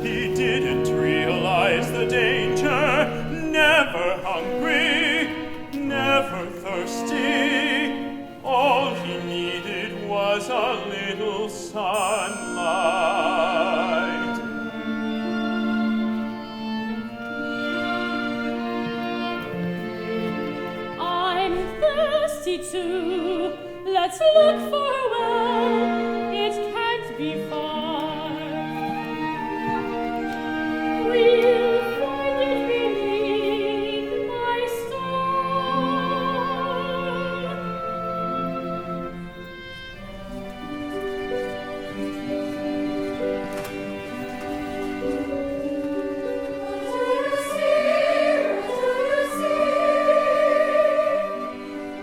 He didn't realize the danger, never hungry, never thirsty. All he needed was a little sunlight. I'm thirsty too. Let's look for a well. It can't be far. We'll find it beneath my star.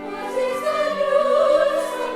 What is the news from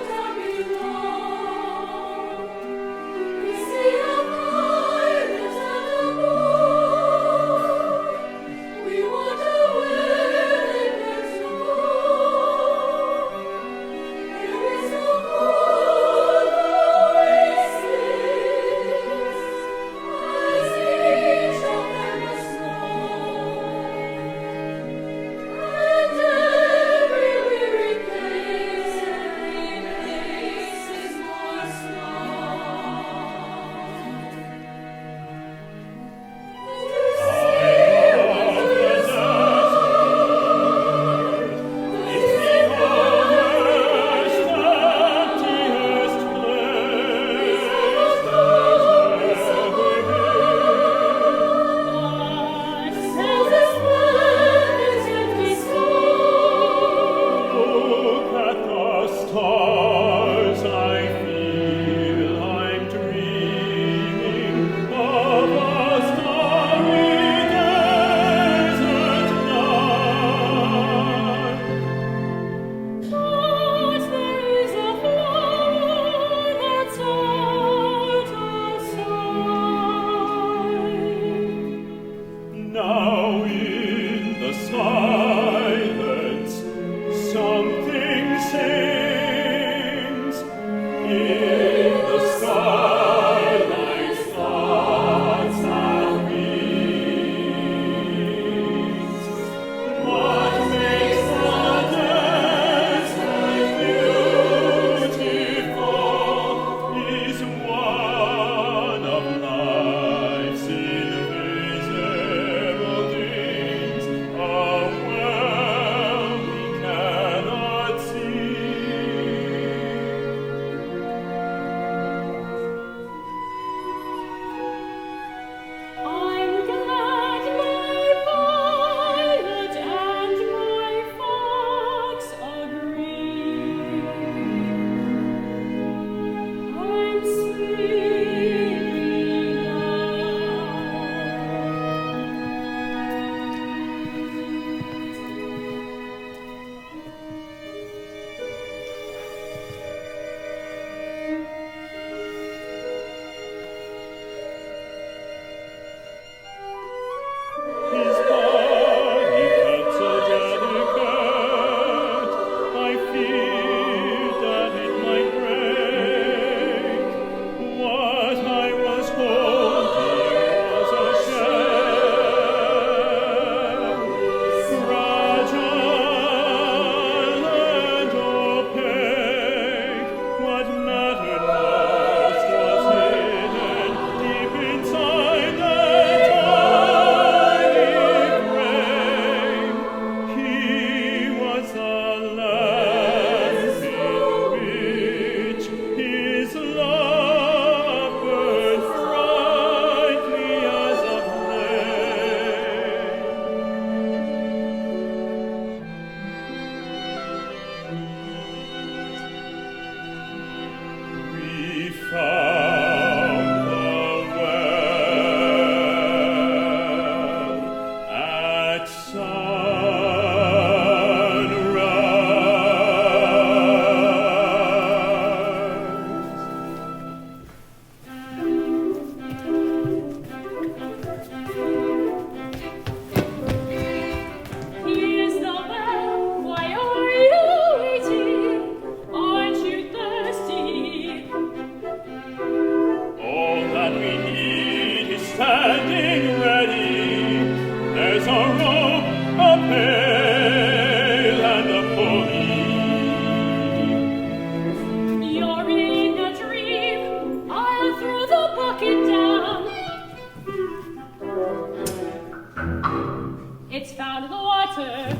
matter?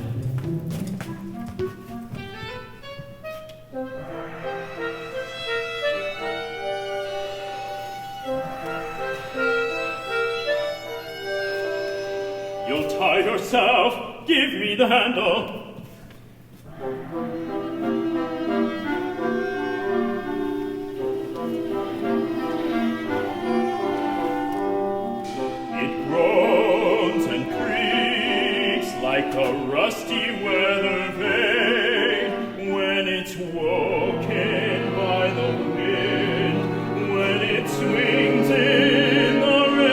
You'll tie yourself. Give me the handle. It groans and creaks like a rusty weather vane when it's woken by the wind, when it swings in the rain.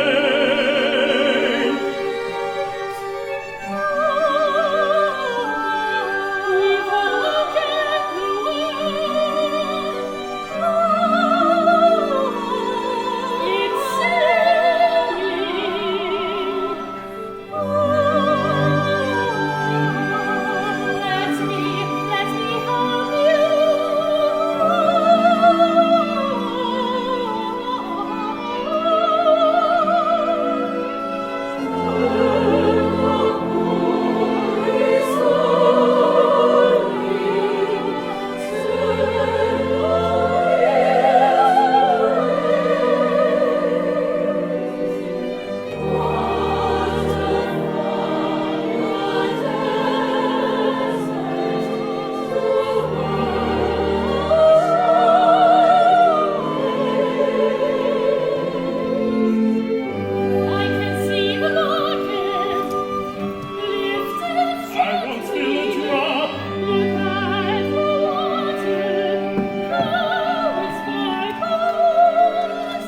We've awoken the world. It's singing. Let me help I can see the market lifted I won't spill a drop. Look at the water, how it sparkles.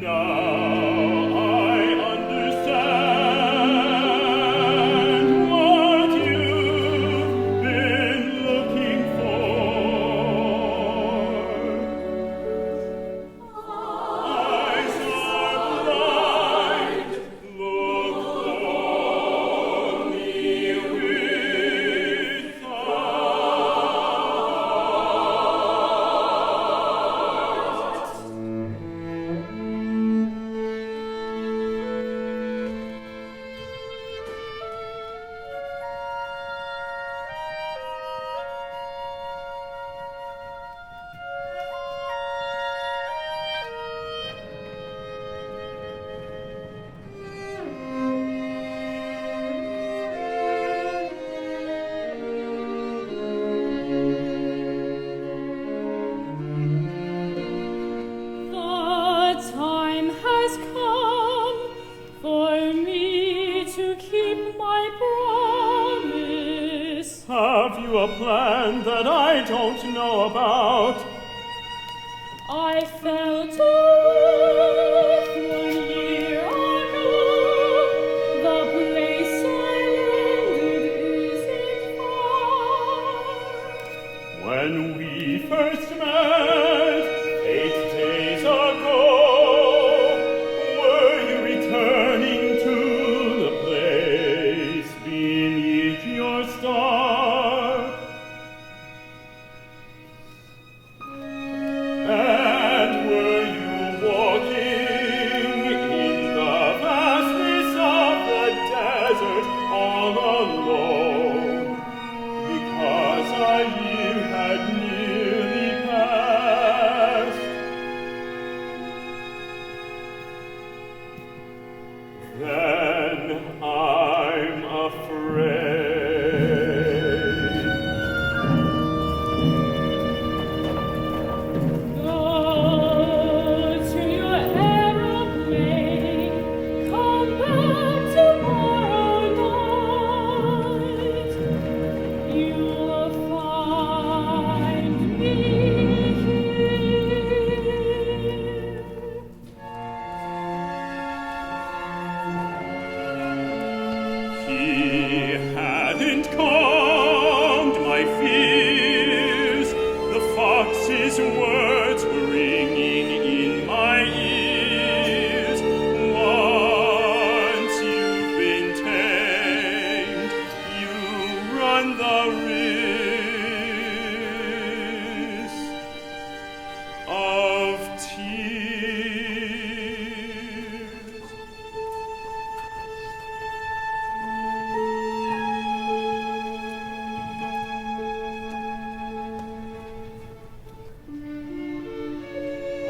Now I understand what you've been looking for. Eyes are blind, look only with The time has come for me to keep my promise. Have you a plan that I don't know about? I fell to earth 1 year ago. The place I landed isn't far. When we first met 8 days ago, were you returning to the place beneath your star? And were you walking in the vastness of the desert all alone? Because a year had nearly passed. calmed my fears. The fox's words were ringing in my ears. Once you've been tamed, you run the risk of tears.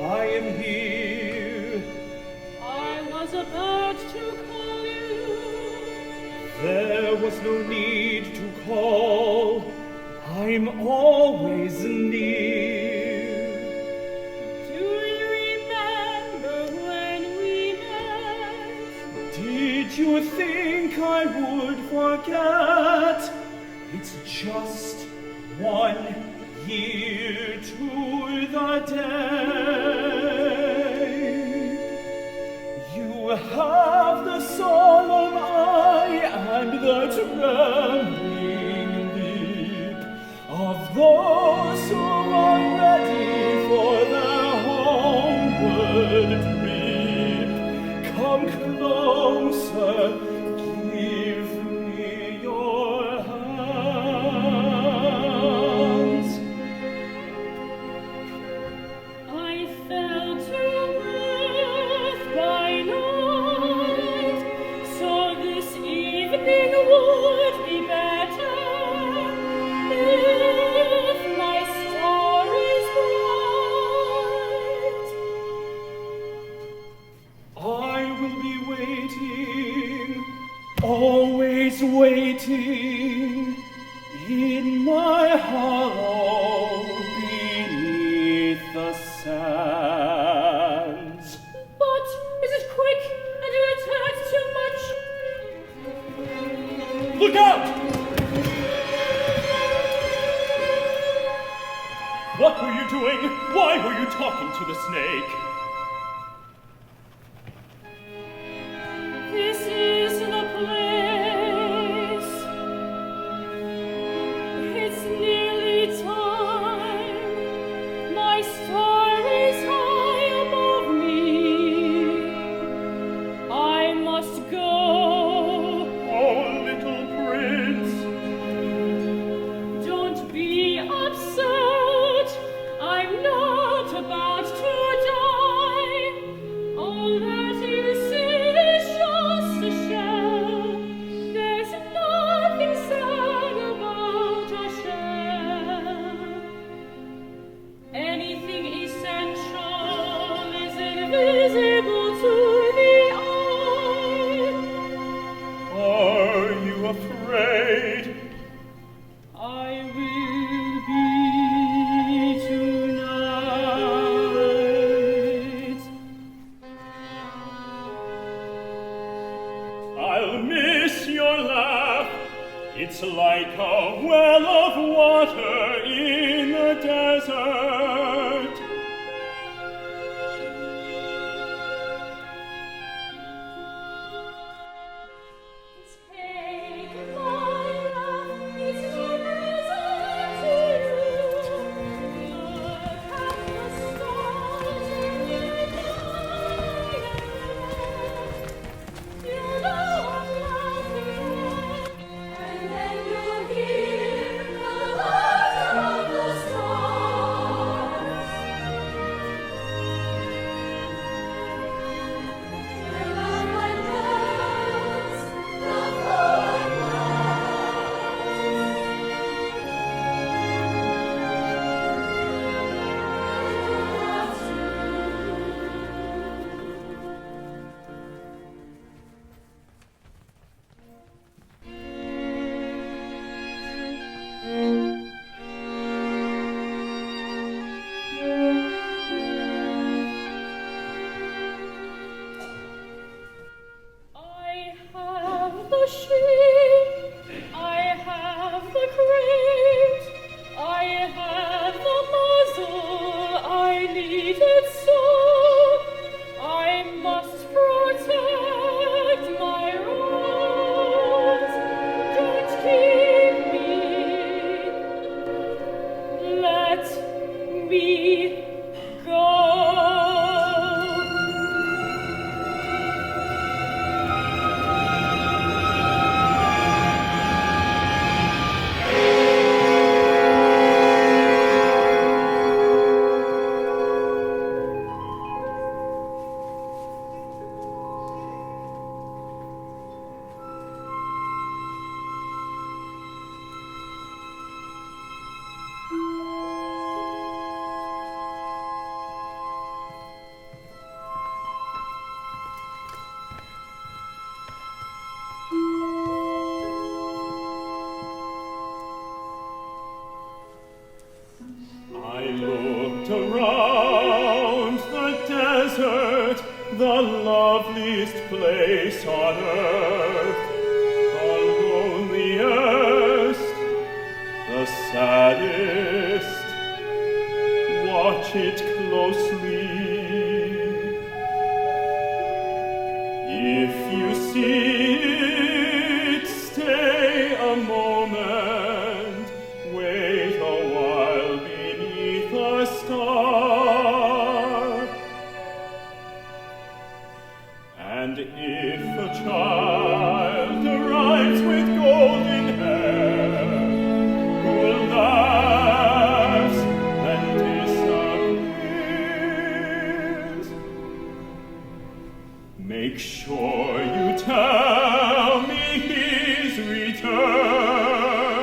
I am here. I was about to call you. There was no need to call. I'm always near. Do you remember when we met? Did you think I would forget? It's just 1 year to the day. You have the solemn eye and the trembling lip of those who are ready for their homeward trip. Come closer, give me your hands. I fell to earth by night, so this evening would be better if my star is bright. I will be waiting, always waiting, in my hollow beneath the sands. But is it quick and it hurts too much? Look out! What were you doing? Why were you talking to the snake? This is the place. It's nearly time. My star is high above me. I must go. Oh, little prince. Don't be upset. I'm not about to die. All that you see is just a shell. There's nothing sad about a shell. Anything essential is invisible to the eye. Are you afraid? I will be tonight. I'll miss your laugh. It's like a well of water in a desert. Take my love, it's present to you. Look at the stars in your night. You know I'm laughing, and then you'll hear the laughter of the stars. around the desert, the loveliest place on earth, the loneliest, the saddest. Watch it closely. If you see it, stay a moment, wait a while beneath a star. And if a child arrives with golden hair, who laughs and disappears, make sure you tell me he's returned.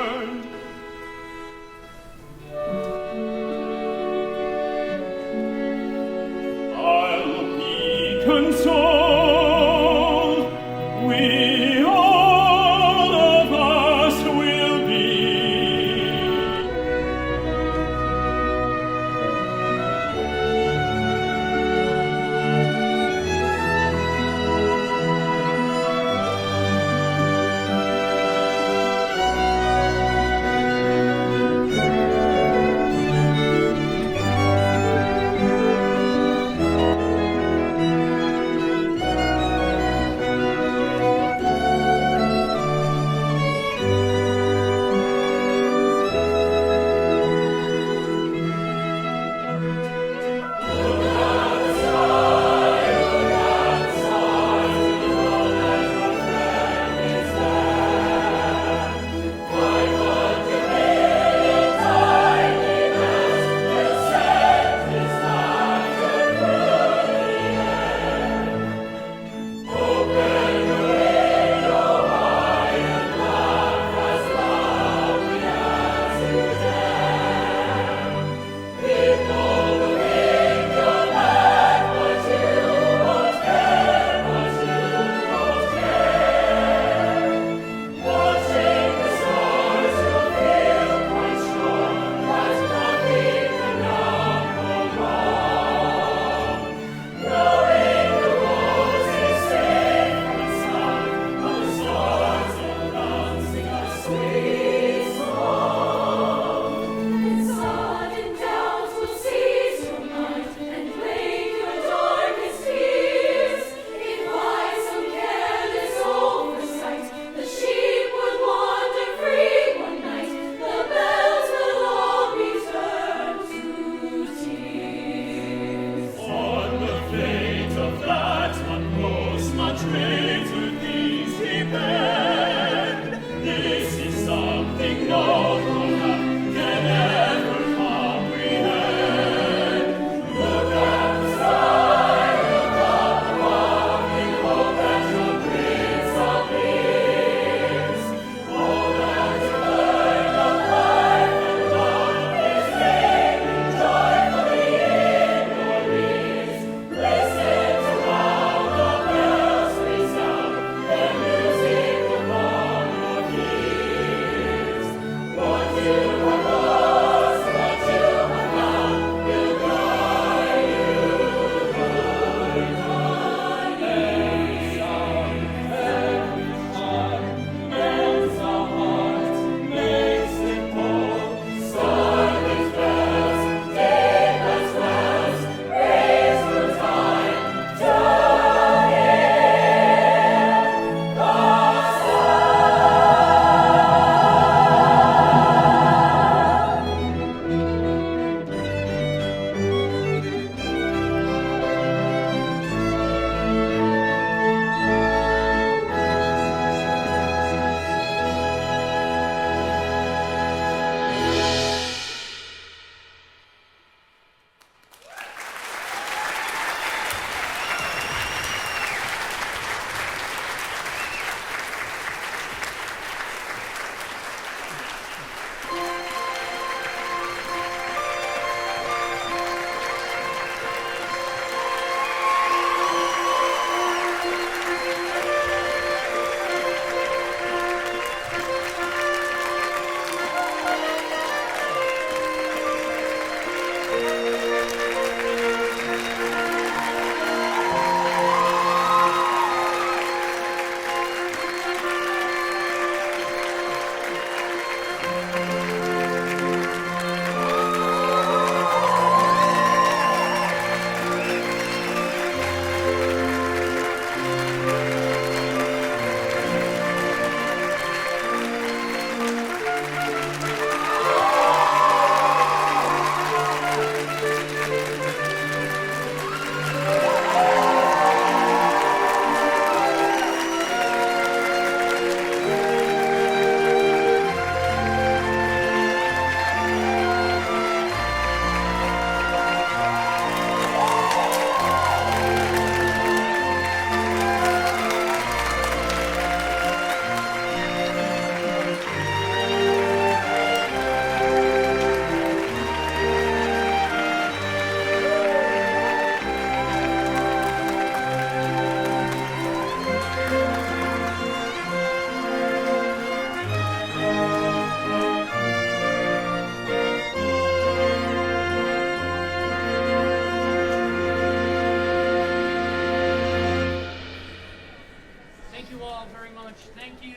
Thank you all very much. Thank you.